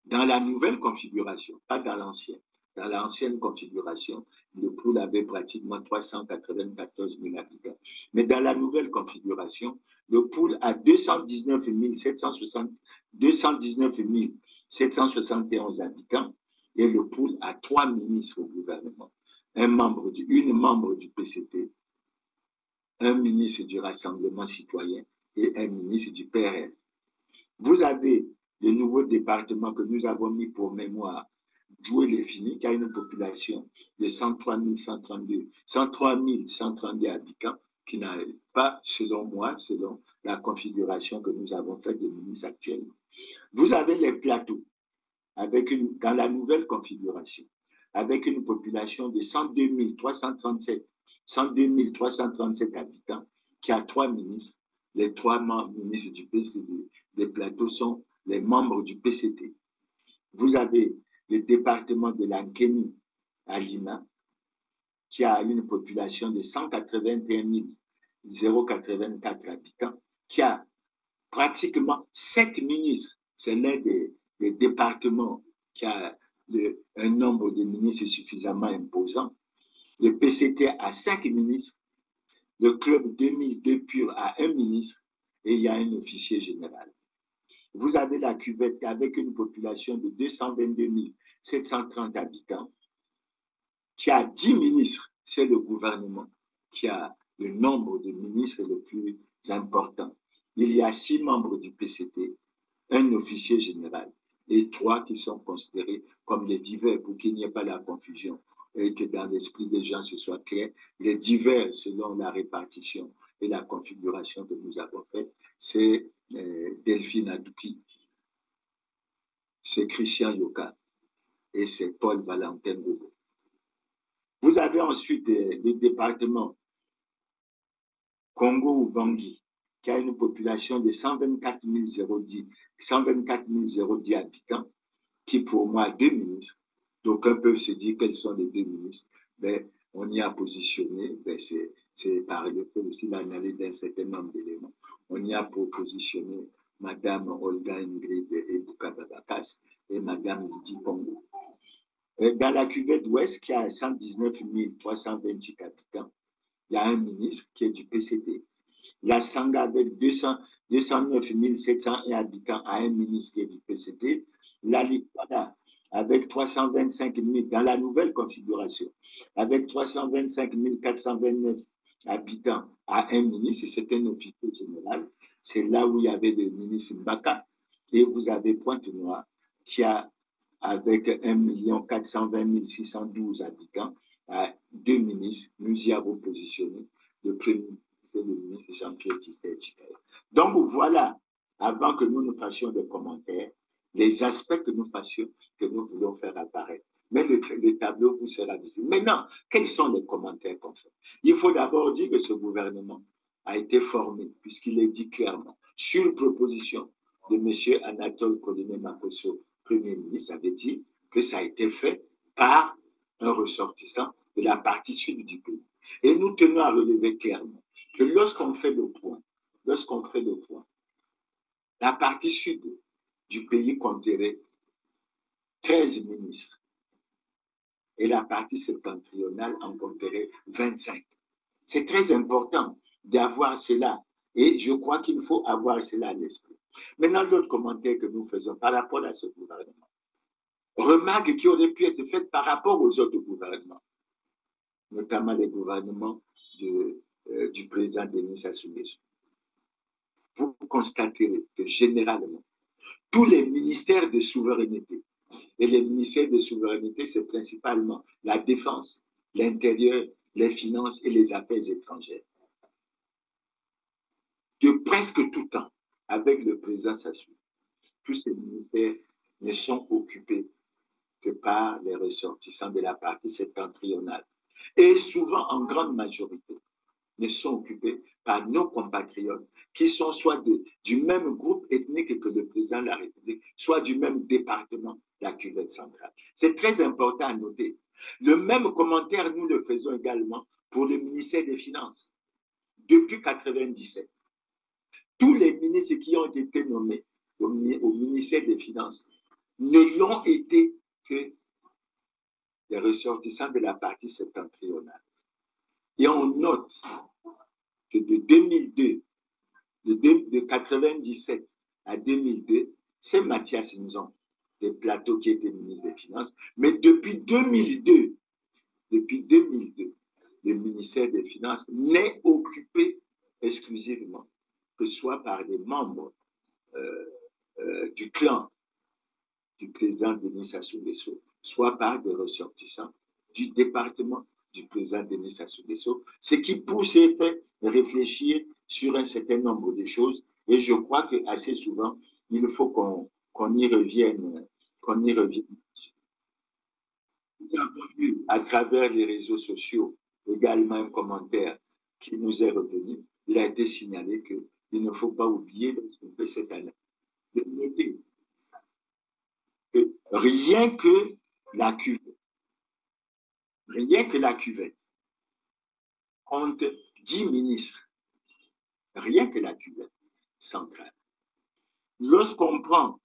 Speaker 1: dans la nouvelle configuration, pas dans l'ancienne. Dans l'ancienne configuration, le Poul avait pratiquement 394 000 habitants. Mais dans la nouvelle configuration, le Poul a 219 771 habitants et le Poul a 3 ministres au gouvernement. Une membre du PCP, un ministre du Rassemblement citoyen et un ministre du PRL. Vous avez le nouveau département que nous avons mis pour mémoire Doué-les-Fini, qui a une population de 103 132 habitants, qui n'a pas, selon moi, selon la configuration que nous avons faite des ministres actuellement. Vous avez les plateaux, dans la nouvelle configuration, avec une population de 102 337 habitants, qui a 3 ministres. Les 3 ministres du PCD. Les plateaux sont les membres du PCT. Vous avez le département de l'Ankeni à Lima, qui a une population de 181 084 habitants, qui a pratiquement 7 ministres. C'est l'un des départements qui a un nombre de ministres suffisamment imposant. Le PCT a 5 ministres, le club 2002 pur a 1 ministre et il y a un officier général. Vous avez la cuvette avec une population de 222 730 habitants, qui a 10 ministres. C'est le gouvernement qui a le nombre de ministres le plus important. Il y a 6 membres du PCT, 1 officier général et 3 qui sont considérés comme les divers, pour qu'il n'y ait pas la confusion et que dans l'esprit des gens ce soit clair. Les divers, selon la répartition et la configuration que nous avons faite, c'est Delphine Adouki, c'est Christian Yoka et c'est Paul Valentin Bobo. Vous avez ensuite le département Congo-Ubangi, qui a une population de 124 010 habitants, qui pour moi a 2 ministres. D'aucuns peuvent se dire quels sont les 2 ministres. Mais on y a positionné, c'est par le fait aussi l'analyse d'un certain nombre d'éléments. On y a positionné Madame Olga Ingrid Ebuka Babakas et Madame Lydie Pongo. Dans la cuvette ouest, qui a 119 328 habitants, il y a un ministre qui est du PCT. La Sanga avec 209 701 habitants a un ministre qui est du PCT. La Likwada avec 325 000 dans la nouvelle configuration, avec 325 429 habitants à un ministre, et c'est un officier général. C'est là où il y avait le ministre Mbaka. Et vous avez Pointe-Noire qui a avec 1 420 612 habitants à 2 ministres. Nous y avons positionné. Le premier, c'est le ministre Jean-Pierre Tissé-Tchikaï. Donc voilà, avant que nous fassions des commentaires, les aspects que nous fassions, que nous voulons faire apparaître. Mais le tableau vous sera visible. Maintenant, quels sont les commentaires qu'on fait? Il faut d'abord dire que ce gouvernement a été formé, puisqu'il est dit clairement, sur proposition de M. Anatole Koloné-Makosso, Premier ministre, avait dit que ça a été fait par un ressortissant de la partie sud du pays. Et nous tenons à relever clairement que lorsqu'on fait le point, la partie sud du pays compterait 13 ministres et la partie septentrionale en compterait 25. C'est très important d'avoir cela et je crois qu'il faut avoir cela à l'esprit. Maintenant, l'autre commentaire que nous faisons par rapport à ce gouvernement, remarque qui aurait pu être faite par rapport aux autres gouvernements, notamment les gouvernements du président Denis Sassou Nguesso. Vous constaterez que généralement, tous les ministères de souveraineté, et les ministères de souveraineté, c'est principalement la défense, l'intérieur, les finances et les affaires étrangères. De presque tout temps, avec le président Sassou, tous ces ministères ne sont occupés que par les ressortissants de la partie septentrionale. Et souvent, en grande majorité, ne sont occupés par nos compatriotes qui sont soit du même groupe ethnique que le président de la République, soit du même département, la cuvette centrale. C'est très important à noter. Le même commentaire, nous le faisons également pour le ministère des Finances. Depuis 1997, tous les ministres qui ont été nommés au ministère des Finances ne l'ont été que les ressortissants de la partie septentrionale. Et on note que de 2002, de 1997 à 2002, c'est Mathias Nzon, des plateaux qui était ministre des Finances. Mais depuis 2002, le ministère des Finances n'est occupé exclusivement que soit par des membres du clan du président Denis Sassou Nguesso, soit par des ressortissants du département du président Denis Sassou Nguesso, ce qui pousse et fait réfléchir sur un certain nombre de choses. Et je crois que assez souvent, il faut qu'on y revienne. Nous avons eu à travers les réseaux sociaux également un commentaire qui nous est revenu. Il a été signalé qu'il ne faut pas oublier, lorsqu'on fait cette année, de noter que rien que la cuvette compte 10 ministres, rien que la cuvette centrale. Lorsqu'on prend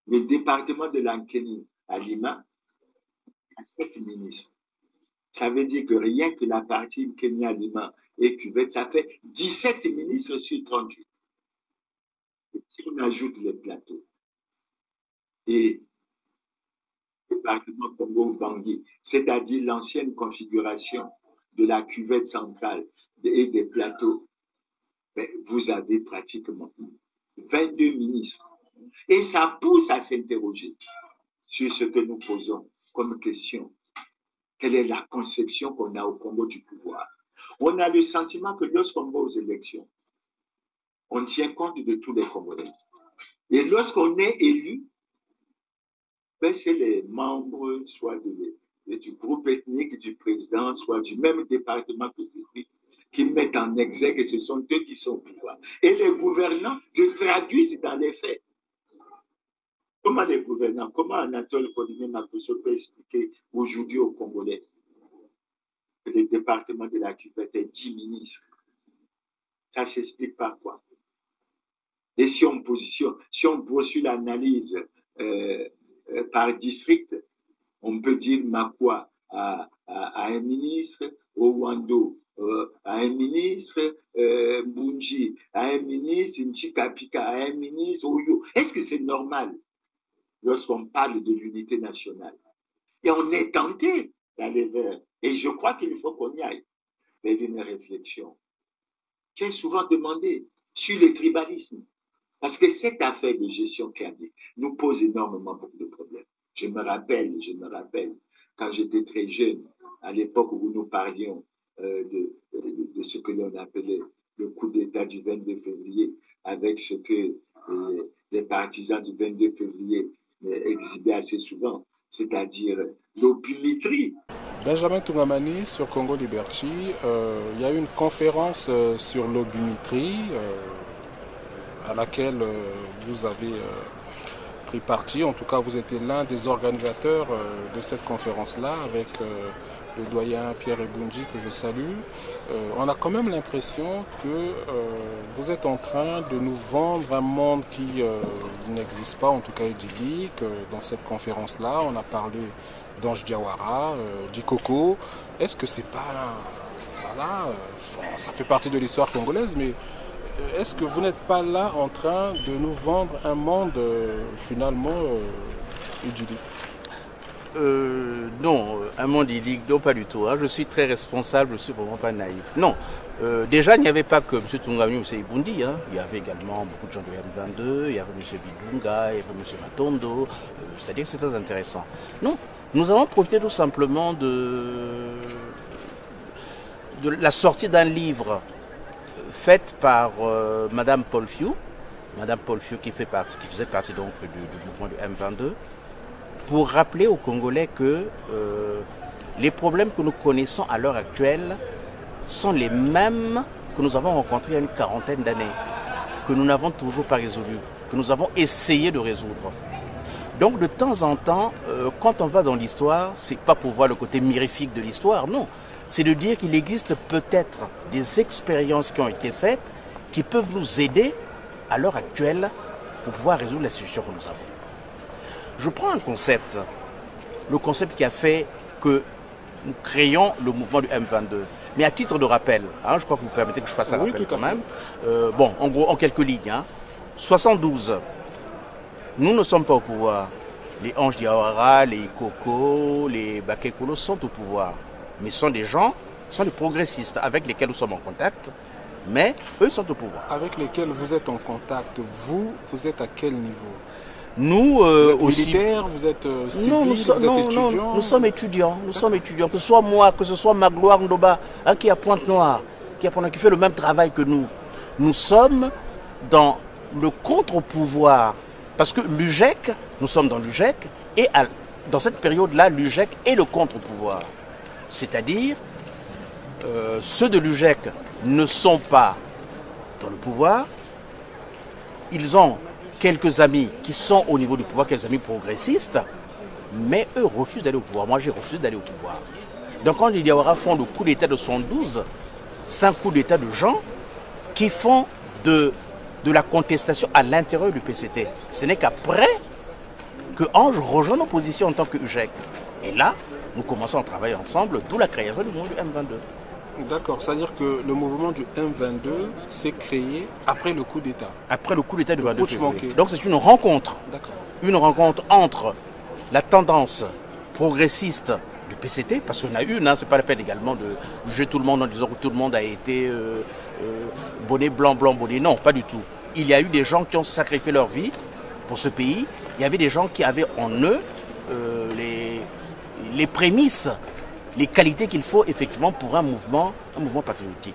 Speaker 1: le département de l'Ankeni à Lima, il y a 7 ministres. Ça veut dire que rien que la partie Kenya, Lima et cuvette, ça fait 17 ministres sur 38. Et si on ajoute les plateaux et le département Congo-Bangui, c'est-à-dire l'ancienne configuration de la cuvette centrale et des plateaux, ben, vous avez pratiquement 22 ministres. Et ça pousse à s'interroger sur ce que nous posons comme question. Quelle est la conception qu'on a au Congo du pouvoir? On a le sentiment que lorsqu'on va aux élections, on tient compte de tous les Congolais. Et lorsqu'on est élu, ben c'est les membres soit du groupe ethnique du président, soit du même département que lui, qui mettent en exergue, et ce sont eux qui sont au pouvoir. Et les gouvernants le traduisent dans les faits. Comment les gouvernants, comment Anatole Kodimé-Makosso peut expliquer aujourd'hui aux Congolais que le département de la cuvette est 10 ministres? Ça s'explique par quoi? Et si on poursuit l'analyse par district, on peut dire Makwa à un ministre, Owando à un ministre, Mbunji à un ministre, Nchikapika à un ministre, Oyo. Est-ce que c'est normal lorsqu'on parle de l'unité nationale? Et on est tenté d'aller vers, et je crois qu'il faut qu'on y aille, vers une réflexion qui est souvent demandée sur le tribalisme. Parce que cette affaire de gestion cardée nous pose énormément beaucoup de problèmes. Je me rappelle, quand j'étais très jeune, à l'époque où nous parlions de ce que l'on appelait le coup d'État du 22 février, avec ce que les partisans du 22 février exhibaient assez souvent, c'est-à-dire l'opimétrie.
Speaker 6: Benjamin Tungamani sur Congo Liberty, il y a eu une conférence sur l'opimétrie à laquelle vous avez pris parti. En tout cas, vous étiez l'un des organisateurs de cette conférence-là avec le doyen Pierre Ebunji, que je salue. On a quand même l'impression que vous êtes en train de nous vendre un monde qui n'existe pas, en tout cas idyllique. Dans cette conférence-là, on a parlé d'Ange Diawara, d'Ikoko. Est-ce que c'est pas... Voilà, ça fait partie de l'histoire congolaise, mais est-ce que vous n'êtes pas là en train de nous vendre un monde finalement idyllique?
Speaker 7: Non, un monde idyllique, non, pas du tout. Hein. Je suis très responsable, je ne suis vraiment pas naïf. Non, déjà, il n'y avait pas que M. Tungamani ou M. Ibundi. Hein. Il y avait également beaucoup de gens de M22, il y avait M. Bidunga, il y avait M. Matondo. C'est-à-dire que c'est très intéressant. Non, nous avons profité tout simplement de la sortie d'un livre faite par Madame Paul Fiou qui faisait partie donc du mouvement du M22, pour rappeler aux Congolais que les problèmes que nous connaissons à l'heure actuelle sont les mêmes que nous avons rencontrés il y a une quarantaine d'années, que nous n'avons toujours pas résolus, que nous avons essayé de résoudre. Donc de temps en temps, quand on va dans l'histoire, c'est pas pour voir le côté mirifique de l'histoire, non. C'est de dire qu'il existe peut-être des expériences qui ont été faites qui peuvent nous aider à l'heure actuelle pour pouvoir résoudre la situation que nous avons. Je prends un concept, le concept qui a fait que nous créons le mouvement du M22. Mais à titre de rappel, hein, je crois que vous permettez que je fasse un rappel quand même. Bon, en gros, en quelques lignes. Hein, 72, nous ne sommes pas au pouvoir. Les Ange Diawara, les Koko, les Bakekolo sont au pouvoir. Mais ce sont des gens, ce sont des progressistes avec lesquels nous sommes en contact, mais eux sont au pouvoir.
Speaker 6: Avec lesquels vous êtes en contact, vous êtes à quel niveau?
Speaker 7: Nous
Speaker 6: Vous êtes
Speaker 7: aussi.
Speaker 6: militaire, vous êtes civil,
Speaker 7: Non,
Speaker 6: vous êtes étudiant.
Speaker 7: nous sommes étudiants. Nous sommes étudiants. Que ce soit moi, que ce soit Magloire Ndoba, hein, qui est à Pointe-Noire, qui fait le même travail que nous. Nous sommes dans le contre-pouvoir. Parce que l'UGEC, nous sommes dans l'UGEC, et dans cette période-là, l'UGEC est le contre-pouvoir. C'est-à-dire, ceux de l'UGEC ne sont pas dans le pouvoir. Ils ont quelques amis qui sont au niveau du pouvoir, quelques amis progressistes, mais eux refusent d'aller au pouvoir. Moi, j'ai refusé d'aller au pouvoir. Donc quand les Diawara font le coup d'État de 112, c'est un coup d'État de gens qui font de la contestation à l'intérieur du PCT. Ce n'est qu'après que Ange rejoint l'opposition en tant que UGEC. Et là, nous commençons à travailler ensemble, d'où la création du mouvement du M22.
Speaker 6: D'accord, c'est-à-dire que le mouvement du M22 s'est créé après le coup d'État.
Speaker 7: Après le coup d'État du 22 février.
Speaker 6: manqué.
Speaker 7: Donc c'est une rencontre.
Speaker 6: D'accord.
Speaker 7: Une rencontre entre la tendance progressiste du PCT, parce qu'on a une, hein, c'est pas la peine également de juger tout le monde en disant que tout le monde a été bonnet blanc, blanc, bonnet. Non, pas du tout. Il y a eu des gens qui ont sacrifié leur vie pour ce pays. Il y avait des gens qui avaient en eux les prémices, les qualités qu'il faut effectivement pour un mouvement patriotique.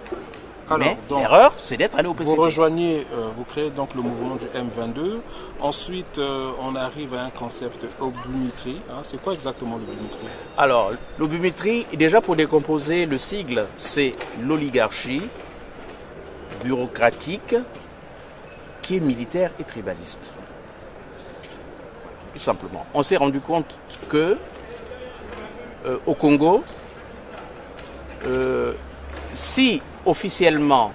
Speaker 6: Alors,
Speaker 7: mais
Speaker 6: donc,
Speaker 7: l'erreur, c'est d'être allé au PCT.
Speaker 6: Vous rejoignez, vous créez donc le mouvement du M22. Ensuite, on arrive à un concept obumitrie. Hein. C'est quoi exactement l'obumitrie?
Speaker 7: Alors, l'obumitrie, déjà pour décomposer le sigle, c'est l'oligarchie bureaucratique qui est militaire et tribaliste. Tout simplement. On s'est rendu compte que au Congo, si officiellement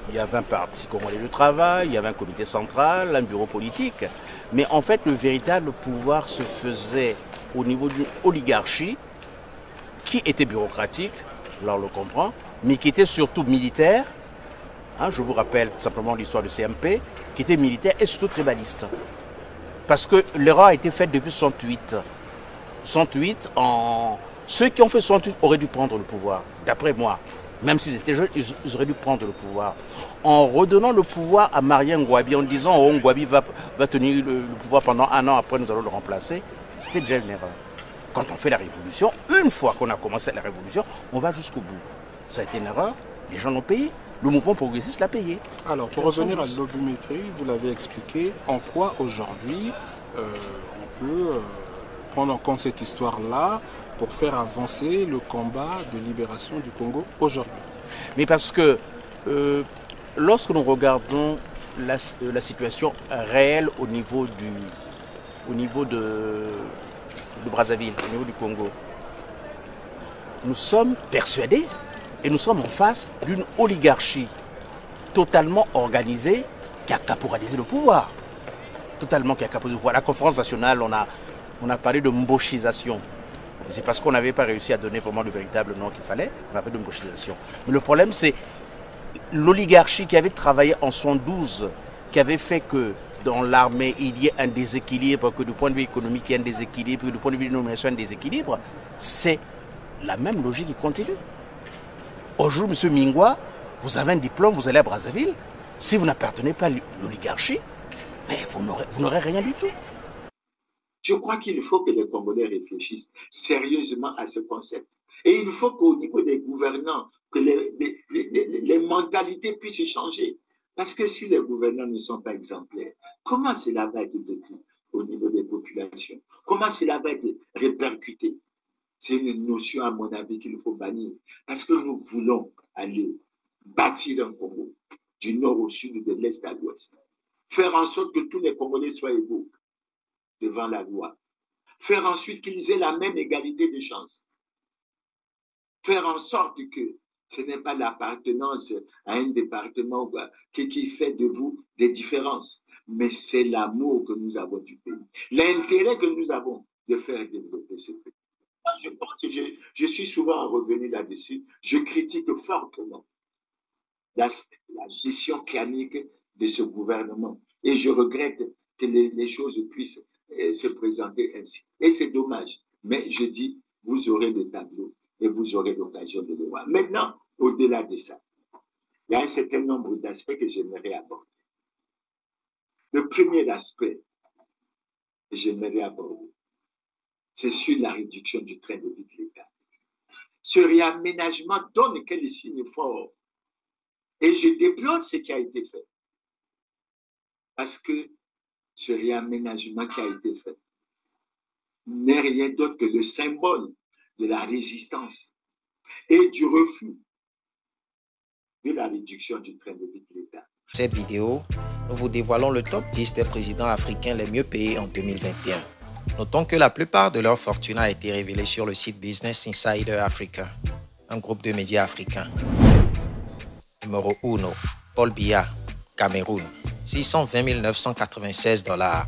Speaker 7: il y avait un parti congolais du travail, il y avait un comité central, un bureau politique, mais en fait le véritable pouvoir se faisait au niveau d'une oligarchie qui était bureaucratique, là on le comprend, mais qui était surtout militaire. Hein, je vous rappelle simplement l'histoire du CMP, qui était militaire et surtout tribaliste. Parce que l'erreur a été faite depuis 68. 68, ceux qui ont fait 68 auraient dû prendre le pouvoir, d'après moi. Même s'ils étaient jeunes, ils auraient dû prendre le pouvoir. En redonnant le pouvoir à Marien Ngouabi, en disant oh, Ngouabi va tenir le pouvoir pendant un an, après nous allons le remplacer, c'était déjà une erreur. Quand on fait la révolution, une fois qu'on a commencé la révolution, on va jusqu'au bout. Ça a été une erreur, les gens l'ont payé, le mouvement progressiste l'a payé.
Speaker 6: Alors, pour revenir à l'obumétrie, vous l'avez expliqué, en quoi aujourd'hui on peut prendre en compte cette histoire-là pour faire avancer le combat de libération du Congo aujourd'hui?
Speaker 7: Mais parce que lorsque nous regardons la situation réelle au niveau de Brazzaville, au niveau du Congo, nous sommes persuadés et nous sommes en face d'une oligarchie totalement organisée qui a caporalisé le pouvoir. Totalement qui a caporalisé le pouvoir. À la conférence nationale, on a parlé de mbochisation. C'est parce qu'on n'avait pas réussi à donner vraiment le véritable nom qu'il fallait. On a parlé de mbochisation. Mais le problème, c'est l'oligarchie qui avait travaillé en 112, qui avait fait que dans l'armée, il y ait un déséquilibre, que du point de vue économique, il y ait un déséquilibre, que du point de vue de nomination, un déséquilibre. C'est la même logique qui continue. Aujourd'hui, M. Mingwa, vous avez un diplôme, vous allez à Brazzaville. Si vous n'appartenez pas à l'oligarchie, vous n'aurez rien du tout.
Speaker 1: Je crois qu'il faut que les Congolais réfléchissent sérieusement à ce concept. Et il faut qu'au niveau des gouvernants, que les mentalités puissent changer. Parce que si les gouvernants ne sont pas exemplaires, comment cela va être vécu au niveau des populations? Comment cela va être répercuté? C'est une notion, à mon avis, qu'il faut bannir. Parce que nous voulons aller bâtir un Congo, du nord au sud, de l'est à l'ouest. Faire en sorte que tous les Congolais soient égaux devant la loi. Faire ensuite qu'ils aient la même égalité de chances. Faire en sorte que ce n'est pas l'appartenance à un département qui fait de vous des différences, mais c'est l'amour que nous avons du pays, l'intérêt que nous avons de faire développer ce pays. Je pense que je suis souvent revenu là-dessus. Je critique fortement la gestion clanique de ce gouvernement et je regrette que les choses puissent se présenter ainsi. Et c'est dommage. Mais je dis, vous aurez le tableau et vous aurez l'occasion de le voir. Maintenant, au-delà de ça, il y a un certain nombre d'aspects que j'aimerais aborder. Le premier aspect, j'aimerais aborder. C'est sur la réduction du train de vie de l'État. Ce réaménagement donne que des signes forts. Et je déplore ce qui a été fait. Parce que ce réaménagement qui a été fait n'est rien d'autre que le symbole de la résistance et du refus de la réduction du train de vie de l'État.
Speaker 8: Cette vidéo, nous vous dévoilons le top 10 des présidents africains les mieux payés en 2021. Notons que la plupart de leur fortune a été révélée sur le site Business Insider Africa, un groupe de médias africains. Numéro 1, Paul Biya, Cameroun, 620 996 $.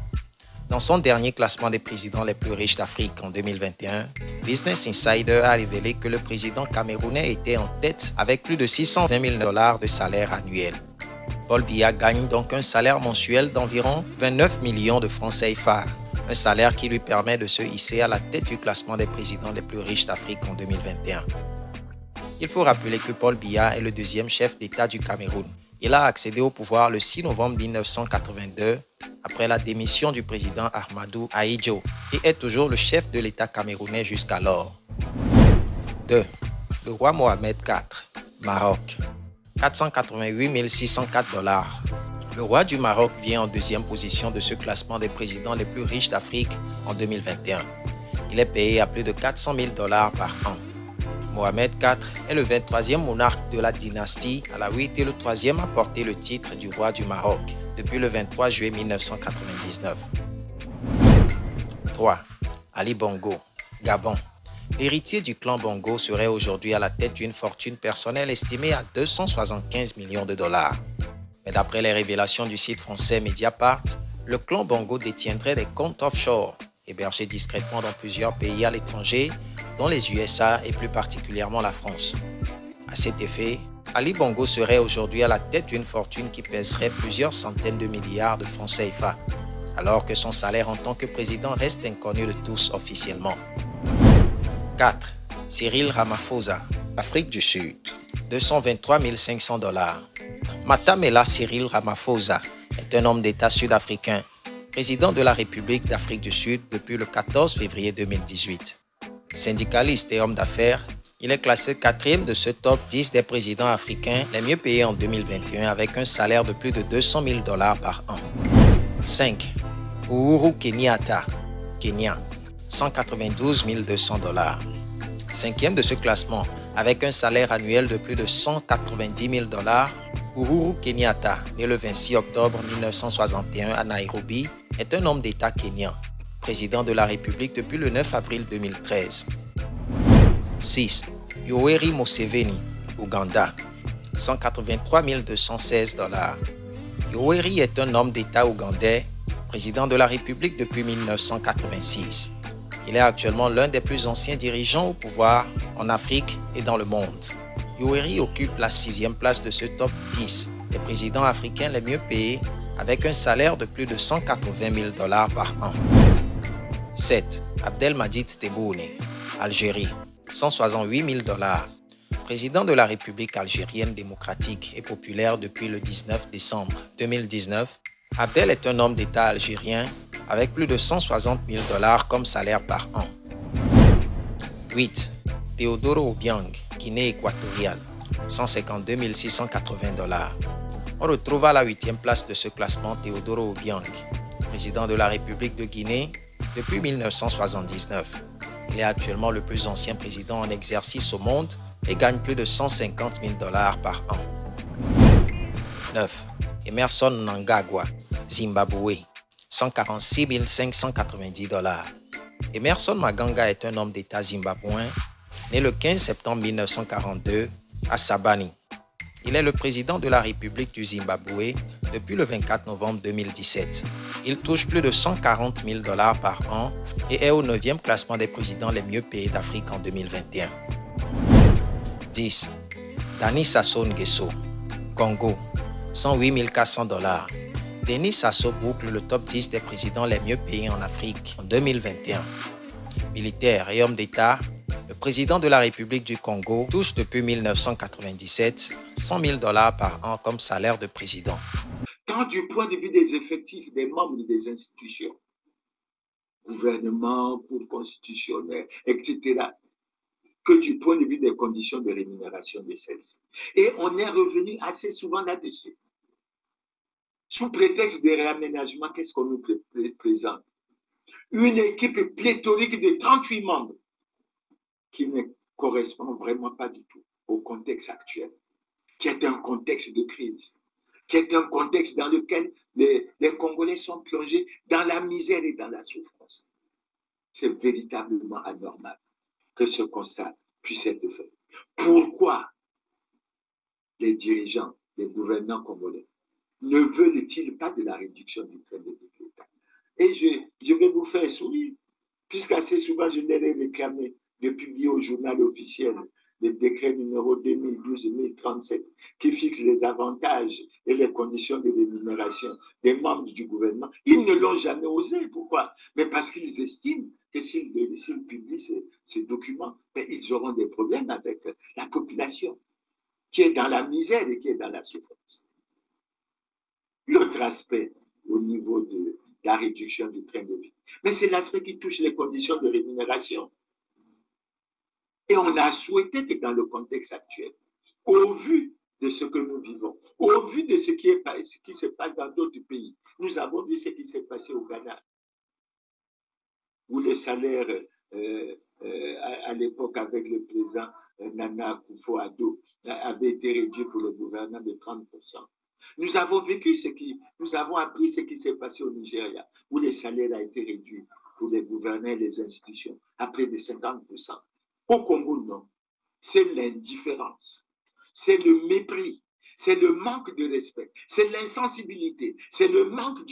Speaker 8: Dans son dernier classement des présidents les plus riches d'Afrique en 2021, Business Insider a révélé que le président camerounais était en tête avec plus de 620 000 $ de salaire annuel. Paul Biya gagne donc un salaire mensuel d'environ 29 millions de francs CFA, un salaire qui lui permet de se hisser à la tête du classement des présidents les plus riches d'Afrique en 2021. Il faut rappeler que Paul Biya est le deuxième chef d'État du Cameroun. Il a accédé au pouvoir le 6 novembre 1982 après la démission du président Ahmadou Ahidjo et est toujours le chef de l'État camerounais jusqu'alors. 2. Le roi Mohamed IV, Maroc, 488 604 $. Le roi du Maroc vient en deuxième position de ce classement des présidents les plus riches d'Afrique en 2021. Il est payé à plus de 400 000 $ par an. Mohamed IV est le 23e monarque de la dynastie alaouite et le 3e à porter le titre du roi du Maroc depuis le 23 juillet 1999. 3. Ali Bongo, Gabon. L'héritier du clan Bongo serait aujourd'hui à la tête d'une fortune personnelle estimée à 275 millions de $. Mais d'après les révélations du site français Mediapart, le clan Bongo détiendrait des comptes offshore, hébergés discrètement dans plusieurs pays à l'étranger, dont les USA et plus particulièrement la France. À cet effet, Ali Bongo serait aujourd'hui à la tête d'une fortune qui pèserait plusieurs centaines de milliards de francs CFA, alors que son salaire en tant que président reste inconnu de tous officiellement. 4. Cyril Ramaphosa, Afrique du Sud, 223 500 $. Matamela Cyril Ramaphosa est un homme d'État sud-africain, président de la République d'Afrique du Sud depuis le 14 février 2018. Syndicaliste et homme d'affaires, il est classé 4e de ce top 10 des présidents africains les mieux payés en 2021 avec un salaire de plus de 200 000 $ par an. 5. Uhuru Kenyatta, Kenya, 192 200 $. 5e de ce classement avec un salaire annuel de plus de 190 000 $, Uhuru Kenyatta, né le 26 octobre 1961 à Nairobi, est un homme d'État kenyan, président de la République depuis le 9 avril 2013. 6. Yoweri Museveni, Ouganda, 183 216 $. Yoweri est un homme d'État ougandais, président de la République depuis 1986. Il est actuellement l'un des plus anciens dirigeants au pouvoir en Afrique et dans le monde. Yoweri occupe la 6e place de ce top 10 des présidents africains les mieux payés avec un salaire de plus de 180 000 $ par an. 7. Abdelmadjid Tebboune, Algérie, 168 000 $. Président de la République algérienne démocratique et populaire depuis le 19 décembre 2019, Abdel est un homme d'État algérien avec plus de 160 000 $ comme salaire par an. 8. Teodoro Obiang, Guinée équatoriale, 152 680 $. On retrouve à la 8e place de ce classement Teodoro Obiang, président de la République de Guinée depuis 1979. Il est actuellement le plus ancien président en exercice au monde et gagne plus de 150 000 $ par an. 9. Emmerson Mnangagwa, Zimbabwe, 146 590 $. Emmerson Mnangagwa est un homme d'État zimbabwéen, né le 15 septembre 1942 à Sabani. Il est le président de la République du Zimbabwe depuis le 24 novembre 2017. Il touche plus de 140 000 $ par an et est au 9e classement des présidents les mieux payés d'Afrique en 2021. 10. Denis Sassou Nguesso, Congo, 108 400 $. Denis Sassou boucle le top 10 des présidents les mieux payés en Afrique en 2021. Militaire et homme d'État, le président de la République du Congo touche depuis 1997 100 000 $ par an comme salaire de président.
Speaker 1: Tant du point de vue des effectifs, des membres des institutions, gouvernement, cour constitutionnelle, etc., que du point de vue des conditions de rémunération de celles-ci. Et on est revenu assez souvent là-dessus. Sous prétexte de réaménagement, qu'est-ce qu'on nous présente? Une équipe pléthorique de 38 membres qui ne correspond vraiment pas du tout au contexte actuel, qui est un contexte de crise, qui est un contexte dans lequel les Congolais sont plongés dans la misère et dans la souffrance. C'est véritablement anormal que ce constat puisse être fait. Pourquoi les dirigeants, les gouvernants congolais ne veulent-ils pas de la réduction du train de vie de l'État? Et je vais vous faire sourire, puisqu'assez souvent je l'ai réclamé de publier au journal officiel le décret numéro 2012-1037 qui fixe les avantages et les conditions de rémunération des membres du gouvernement. Ils ne l'ont jamais osé. Pourquoi? Mais parce qu'ils estiment que s'ils publient ces documents, ils auront des problèmes avec la population qui est dans la misère et qui est dans la souffrance. L'autre aspect au niveau de la réduction du train de vie, mais c'est l'aspect qui touche les conditions de rémunération. Et on a souhaité que dans le contexte actuel, au vu de ce que nous vivons, au vu de ce qui se passe dans d'autres pays, nous avons vu ce qui s'est passé au Ghana, où les salaires, à l'époque avec le président Nana Akufo-Addo, avaient été réduits pour le gouvernement de 30%. Nous avons appris ce qui s'est passé au Nigeria, où les salaires ont été réduits pour les gouverneurs et les institutions à près de 50%. Au Congo, non. C'est l'indifférence, c'est le mépris, c'est le manque de respect, c'est l'insensibilité, c'est le manque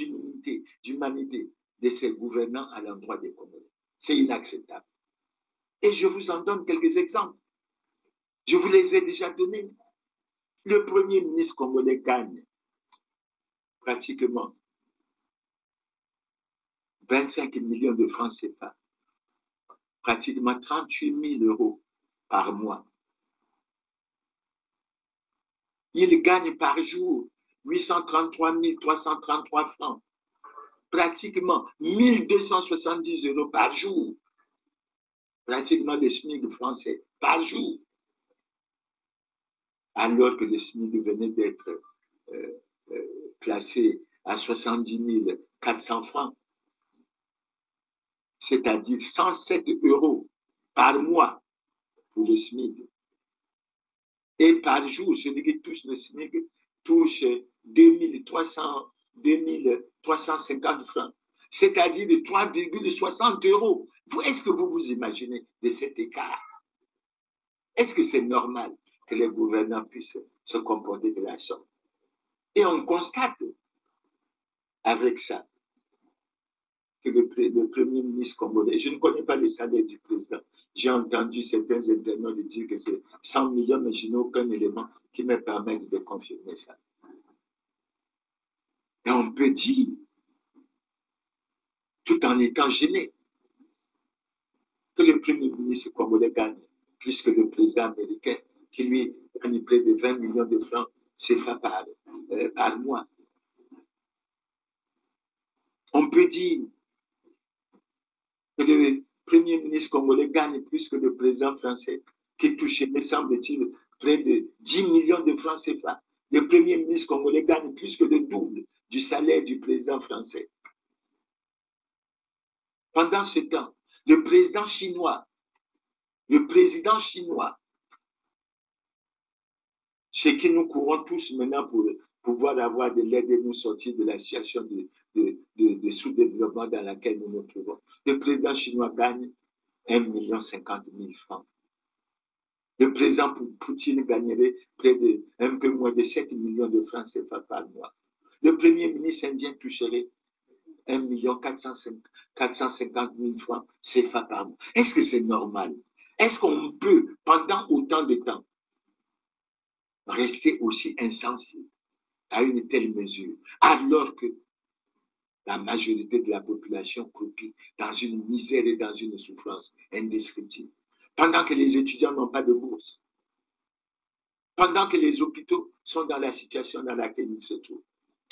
Speaker 1: d'humanité de ces gouvernants à l'endroit des Congolais. C'est inacceptable. Et je vous en donne quelques exemples. Je vous les ai déjà donnés. Le premier ministre congolais gagne pratiquement 25 millions de francs CFA, pratiquement 38 000 euros par mois. Il gagne par jour 833 333 francs, pratiquement 1270 euros par jour, pratiquement le SMIC français par jour, alors que le SMIC venait d'être placé à 70 400 francs, c'est-à-dire 107 euros par mois pour le SMIC. Et par jour, celui qui touche le SMIC touche 2350 francs, c'est-à-dire de 3,60 euros. Est-ce que vous vous imaginez de cet écart? Est-ce que c'est normal que les gouvernants puissent se comporter de la sorte? Et on constate avec ça que le premier ministre congolais, je ne connais pas les salaires du président, j'ai entendu certains internautes dire que c'est 100 millions, mais je n'ai aucun élément qui me permette de confirmer ça. Et on peut dire, tout en étant gêné, que le premier ministre congolais gagne plus que le président américain, qui lui gagne près de 20 millions de francs CFA par mois. On peut dire que le premier ministre congolais gagne plus que le président français, qui touche, me semble-t-il, près de 10 millions de francs CFA. Le premier ministre congolais gagne plus que le double du salaire du président français. Pendant ce temps, le président chinois, chez qui nous courons tous maintenant pour pouvoir avoir de l'aide et nous sortir de la situation de sous-développement dans laquelle nous nous trouvons. Le président chinois gagne 1,50 million francs. Le président Poutine gagnerait un peu moins de 7 millions de francs CFA par mois. Le premier ministre indien toucherait 1,450 million francs CFA par mois. Est-ce que c'est normal? Est-ce qu'on peut, pendant autant de temps, rester aussi insensible à une telle mesure, alors que la majorité de la population croupit dans une misère et dans une souffrance indescriptible, pendant que les étudiants n'ont pas de bourse, pendant que les hôpitaux sont dans la situation dans laquelle ils se trouvent,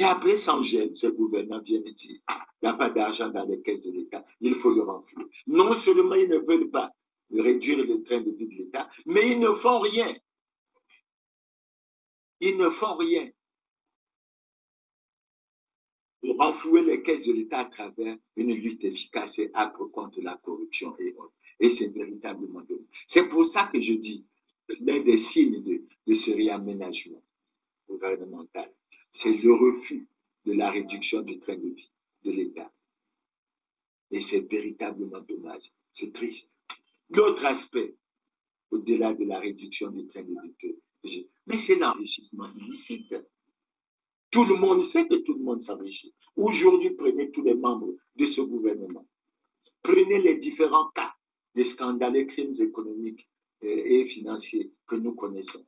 Speaker 1: Et après, sans gêne, ce gouvernement vient de dire, il n'y a pas d'argent dans les caisses de l'État, il faut le renflouer. Non seulement ils ne veulent pas réduire le train de vie de l'État, mais ils ne font rien. Ils ne font rien pour renflouer les caisses de l'État à travers une lutte efficace et âpre contre la corruption et autres. Et c'est véritablement dommage. C'est pour ça que je dis, l'un des signes de ce réaménagement gouvernemental, c'est le refus de la réduction du train de vie de l'État. Et c'est véritablement dommage. C'est triste. L'autre aspect, au-delà de la réduction du train de vie, mais c'est l'enrichissement illicite. Tout le monde sait que tout le monde s'enrichit. Aujourd'hui, prenez tous les membres de ce gouvernement. Prenez les différents cas des scandaleux crimes économiques et financiers que nous connaissons.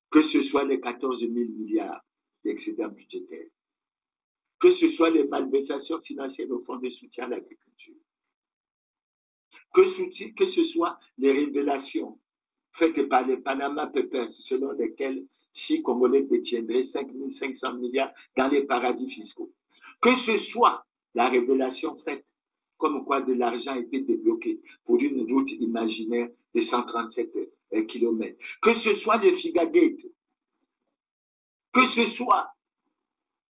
Speaker 1: Que ce soit les 14 000 milliards d'excédents budgétaires, que ce soit les malversations financières au fonds de soutien à l'agriculture, que ce soit les révélations faites par les Panama Papers, selon lesquelles 6 Congolais détiendraient 5 500 milliards dans les paradis fiscaux. Que ce soit la révélation faite comme quoi de l'argent a été débloqué pour une route imaginaire de 137 km. Que ce soit le Figagate, que ce soit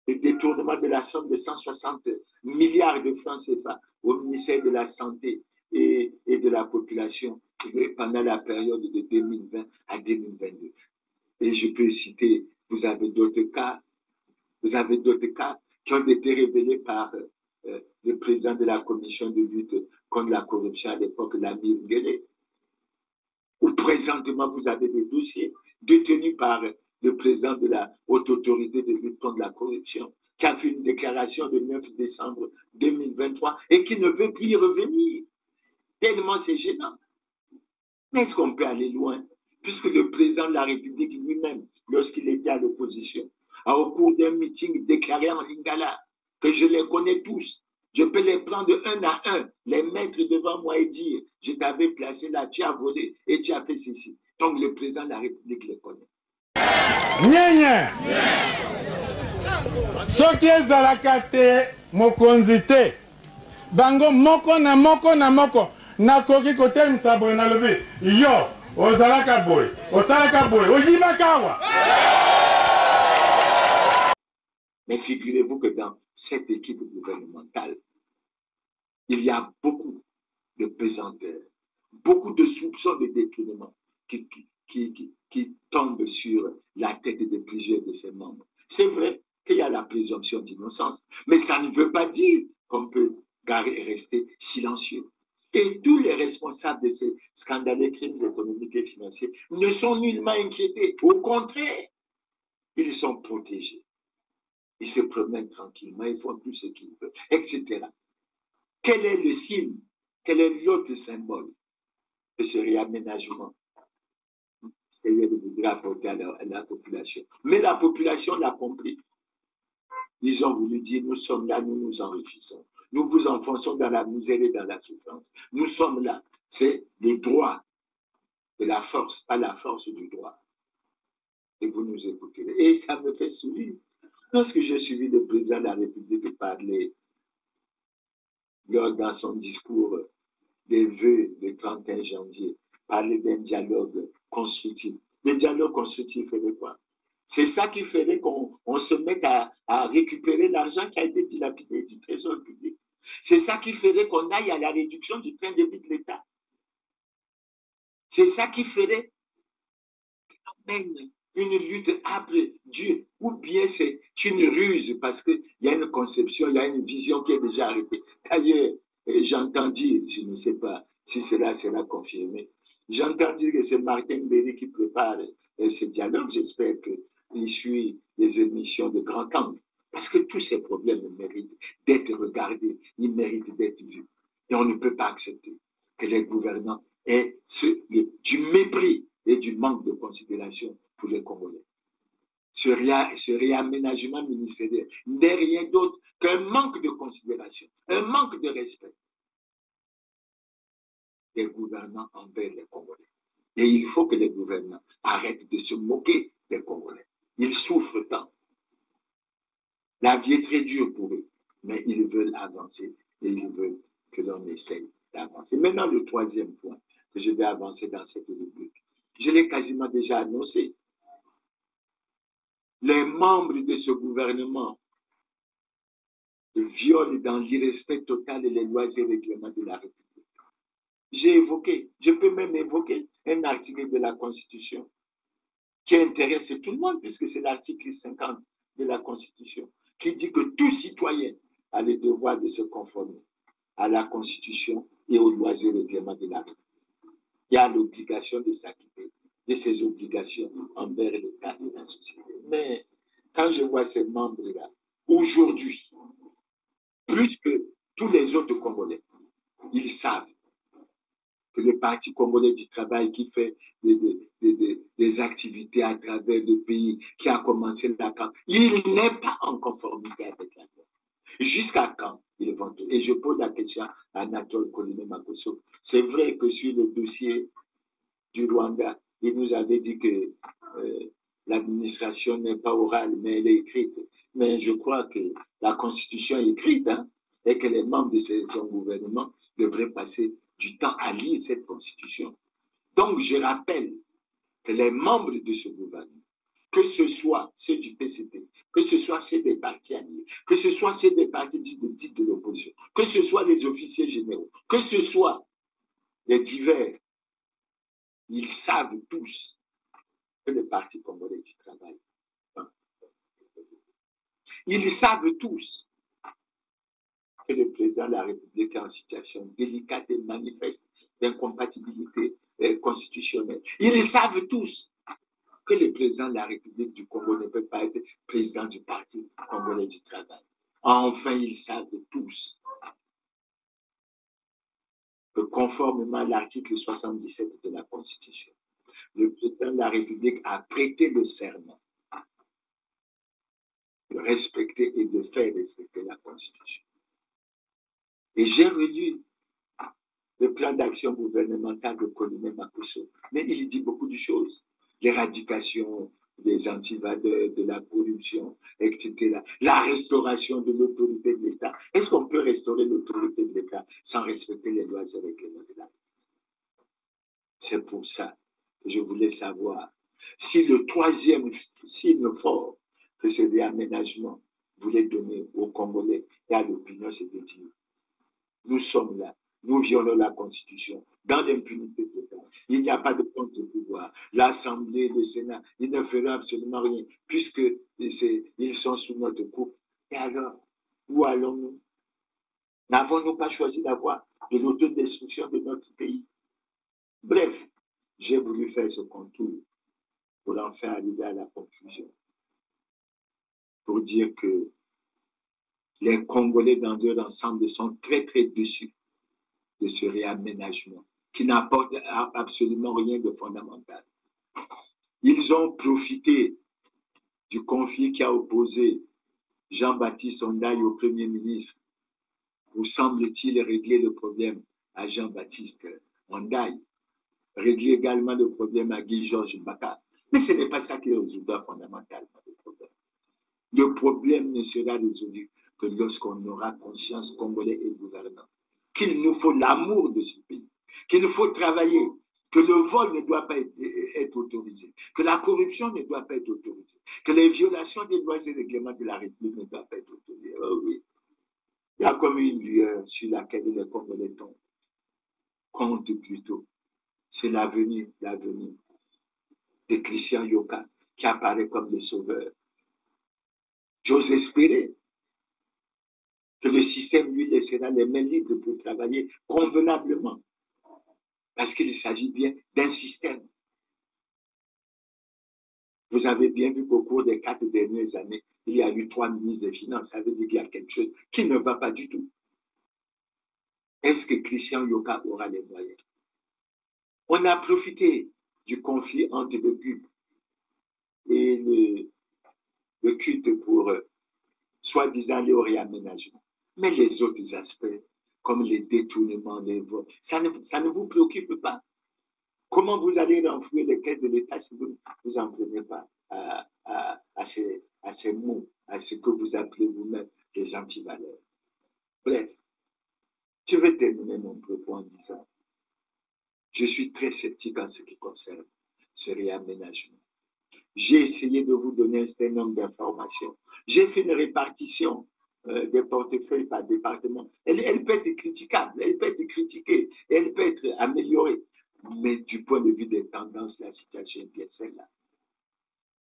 Speaker 1: le détournement de la somme de 160 milliards de francs CFA au ministère de la Santé et de la Population pendant la période de 2020 à 2022. Et je peux citer, vous avez d'autres cas qui ont été révélés par le président de la commission de lutte contre la corruption à l'époque, Lamine Guélé. Ou présentement, vous avez des dossiers détenus par le président de la haute autorité de lutte contre la corruption, qui a fait une déclaration le 9 décembre 2023 et qui ne veut plus y revenir. Tellement c'est gênant. Mais est-ce qu'on peut aller loin? Puisque le président de la République lui-même, lorsqu'il était à l'opposition, a au cours d'un meeting déclaré en Lingala, que je les connais tous, je peux les prendre un à un, les mettre devant moi et dire, je t'avais placé là, tu as volé et tu as fait ceci. Donc le président de la République les connaît.
Speaker 5: Nyanya soki ezalaka te mokonzi te bango moko na moko na moko nakoki kotelemisa boye nalobi yo ozalaka boye osalaka boye oyibaka awa.
Speaker 1: Mais figurez-vous que dans cette équipe gouvernementale, il y a beaucoup de pesanteurs, beaucoup de soupçons de détournement qui tombent sur la tête de plusieurs de ses membres. C'est vrai qu'il y a la présomption d'innocence, mais ça ne veut pas dire qu'on peut rester silencieux. Et tous les responsables de ces scandaleux crimes économiques et financiers ne sont nullement inquiétés. Au contraire, ils sont protégés. Ils se promènent tranquillement, ils font tout ce qu'ils veulent, etc. Quel est le signe, quel est l'autre symbole de ce réaménagement? C'est de rapporter à la population. Mais la population l'a compris. Ils ont voulu dire, nous sommes là, nous nous enrichissons. Nous vous enfonçons dans la misère et dans la souffrance. Nous sommes là. C'est le droit de la force, pas la force du droit. Et vous nous écoutez. Et ça me fait sourire. Lorsque j'ai suivi le président de la République parler dans son discours des vœux du 31 janvier, parler d'un dialogue constructif. Le dialogue constructif ferait quoi? C'est ça qui ferait qu'on se mette à récupérer l'argent qui a été dilapidé du trésor public. C'est ça qui ferait qu'on aille à la réduction du train de vie de l'État. C'est ça qui ferait qu'on mène une lutte âpre, dure, ou bien c'est une ruse parce qu'il y a une conception, il y a une vision qui est déjà arrêtée. D'ailleurs, j'entends dire, je ne sais pas si cela sera confirmé, j'entends dire que c'est Martin Berry qui prépare ce dialogue. J'espère qu'il suit les émissions de Grand Angle. Parce que tous ces problèmes méritent d'être regardés, ils méritent d'être vus. Et on ne peut pas accepter que les gouvernants aient du mépris et du manque de considération pour les Congolais. Ce réaménagement ministériel n'est rien d'autre qu'un manque de considération, un manque de respect des gouvernants envers les Congolais. Et il faut que les gouvernants arrêtent de se moquer des Congolais. Ils souffrent tant. La vie est très dure pour eux, mais ils veulent avancer et ils veulent que l'on essaye d'avancer. Maintenant, le troisième point que je vais avancer dans cette rubrique, je l'ai quasiment déjà annoncé. Les membres de ce gouvernement violent dans l'irrespect total les lois et règlements de la République. J'ai évoqué, je peux même évoquer un article de la Constitution qui intéresse tout le monde, puisque c'est l'article 50 de la Constitution, qui dit que tout citoyen a le devoir de se conformer à la Constitution et aux lois et règlements de la République. Il y a l'obligation de s'acquitter de ces obligations envers l'État et la société. Mais quand je vois ces membres-là, aujourd'hui, plus que tous les autres Congolais, ils savent que le Parti congolais du travail qui fait des activités à travers le pays, qui a commencé la campagne, il n'est pas en conformité avec la loi. Jusqu'à quand ils vont tout? Et je pose la question à Anatole Koliné-Makosso. C'est vrai que sur le dossier du Rwanda, il nous avait dit que l'administration n'est pas orale, mais elle est écrite. Mais je crois que la Constitution est écrite, hein, et que les membres de son gouvernement devraient passer du temps à lire cette Constitution. Donc, je rappelle que les membres de ce gouvernement, que ce soit ceux du PCT, que ce soit ceux des partis alliés, que ce soit ceux des partis dits de l'opposition, que ce soit les officiers généraux, que ce soit les divers, ils savent tous que le Parti congolais du travail, ils savent tous que le président de la République est en situation délicate et manifeste d'incompatibilité constitutionnelle. Ils savent tous que le président de la République du Congo ne peut pas être président du Parti congolais du travail. Enfin, ils savent tous que conformément à l'article 77 de la Constitution, le président de la République a prêté le serment de respecter et de faire respecter la Constitution. Et j'ai relu le plan d'action gouvernemental de Koliné-Makosso, mais il dit beaucoup de choses. L'éradication des antivadeurs, de la corruption, etc. La restauration de l'autorité de l'État. Est-ce qu'on peut restaurer l'autorité de l'État sans respecter les lois et règlements de l'État? C'est pour ça que je voulais savoir si le troisième signe fort que ce réaménagement voulait donner aux Congolais et à l'opinion, c'est de dire: nous sommes là, nous violons la Constitution, dans l'impunité totale. Il n'y a pas de contre-pouvoir. L'Assemblée, le Sénat, ils ne feront absolument rien, puisqu'ils sont sous notre coupe. Et alors, où allons-nous? N'avons-nous pas choisi d'avoir de l'autodestruction de notre pays? Bref, j'ai voulu faire ce contour pour enfin arriver à la conclusion. Pour dire que les Congolais dans leur ensemble sont très, très déçus de ce réaménagement qui n'apporte absolument rien de fondamental. Ils ont profité du conflit qui a opposé Jean-Baptiste Ondaye au Premier ministre pour, semble-t-il, régler le problème à Jean-Baptiste Ondaye, régler également le problème à Guy-Georges Mbaka. Mais ce n'est pas ça qui est le résultat fondamental du problème. Le problème ne sera résolu que lorsqu'on aura conscience, Congolais et gouvernants, qu'il nous faut l'amour de ce pays, qu'il nous faut travailler, que le vol ne doit pas être autorisé, que la corruption ne doit pas être autorisée, que les violations des lois et règlements de la République ne doivent pas être autorisées. Oh oui. Il y a comme une lueur sur laquelle les Congolais tombent. Compte plutôt. C'est l'avenir de Christian Yoka qui apparaît comme le sauveur. J'ose espérer que le système lui laissera les mains libres pour travailler convenablement. Parce qu'il s'agit bien d'un système. Vous avez bien vu qu'au cours des 4 dernières années, il y a eu 3 ministres des Finances. Ça veut dire qu'il y a quelque chose qui ne va pas du tout. Est-ce que Christian Yoka aura les moyens? On a profité du conflit entre le GUP et le culte pour soi-disant les réaménagements. Mais les autres aspects, comme les détournements, les vols, ça ne vous préoccupe pas. Comment vous allez renflouer les caisses de l'État si vous ne vous en prenez pas à ces mots, à ce que vous appelez vous-même les antivaleurs. Bref, je vais terminer mon propos en disant, je suis très sceptique en ce qui concerne ce réaménagement. J'ai essayé de vous donner un certain nombre d'informations. J'ai fait une répartition des portefeuilles par département. Elle peut être critiquable, elle peut être critiquée, elle peut être améliorée. Mais du point de vue des tendances, la situation est bien celle-là.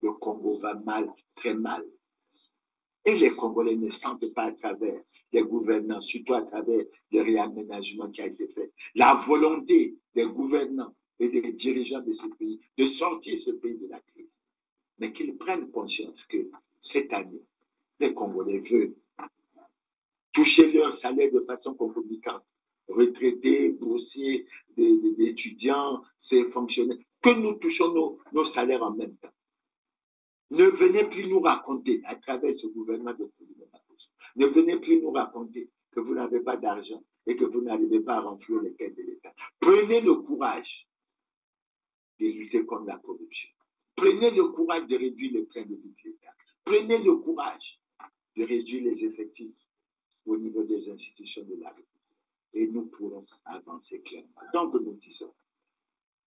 Speaker 1: Le Congo va mal, très mal. Et les Congolais ne sentent pas à travers les gouvernants, surtout à travers le réaménagement qui a été fait, la volonté des gouvernants et des dirigeants de ce pays de sortir ce pays de la crise. Mais qu'ils prennent conscience que cette année, les Congolais veulent toucher leur salaire de façon concomitante. Retraités, boursiers, étudiants, ces fonctionnaires, que nous touchons nos salaires en même temps. Ne venez plus nous raconter, à travers ce gouvernement de Koulibaly, ne venez plus nous raconter que vous n'avez pas d'argent et que vous n'arrivez pas à renflouer les caisses de l'État. Prenez le courage de lutter contre la corruption. Prenez le courage de réduire le train de vie de l'État. Prenez le courage de réduire les effectifs au niveau des institutions de la République. Et nous pourrons avancer clairement. Donc nous disons,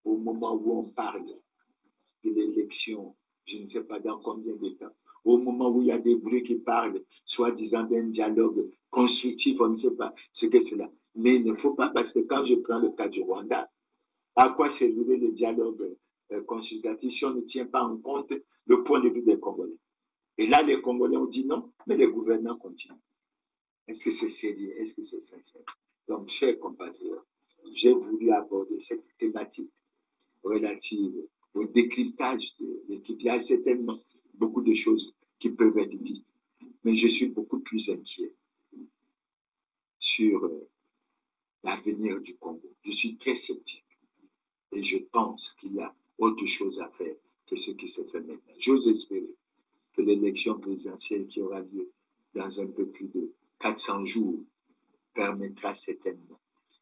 Speaker 1: au moment où on parle de l'élection, je ne sais pas dans combien de temps, au moment où il y a des bruits qui parlent, soi-disant d'un dialogue constructif, on ne sait pas ce que c'est là. Mais il ne faut pas, parce que quand je prends le cas du Rwanda, à quoi servirait le dialogue consultatif si on ne tient pas en compte le point de vue des Congolais? Et là, les Congolais ont dit non, mais les gouvernants continuent. Est-ce que c'est sérieux? Est-ce que c'est sincère? Donc, chers compatriotes, j'ai voulu aborder cette thématique relative au décryptage de l'équipe. Il y a certainement beaucoup de choses qui peuvent être dites, mais je suis beaucoup plus inquiet sur l'avenir du Congo. Je suis très sceptique et je pense qu'il y a autre chose à faire que ce qui se fait maintenant. J'ose espérer que l'élection présidentielle qui aura lieu dans un peu plus de 400 jours permettra certainement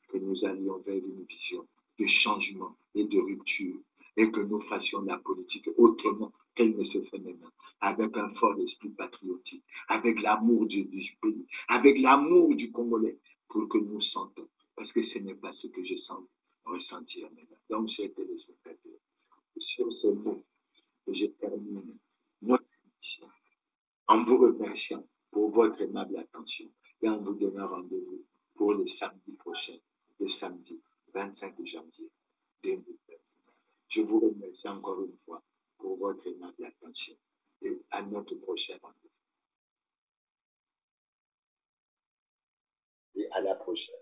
Speaker 1: que nous allions vers une vision de changement et de rupture et que nous fassions la politique autrement qu'elle ne se fait maintenant, avec un fort esprit patriotique, avec l'amour du pays, avec l'amour du Congolais, pour que nous sentons, parce que ce n'est pas ce que je sens ressentir maintenant. Donc, chers téléspectateurs, sur ce mot, je termine notre émission en vous remerciant pour votre aimable attention et en vous donnant rendez-vous pour le samedi prochain, le samedi 25 janvier 2020. Je vous remercie encore une fois pour votre aimable attention et à notre prochain rendez-vous. Et à la prochaine.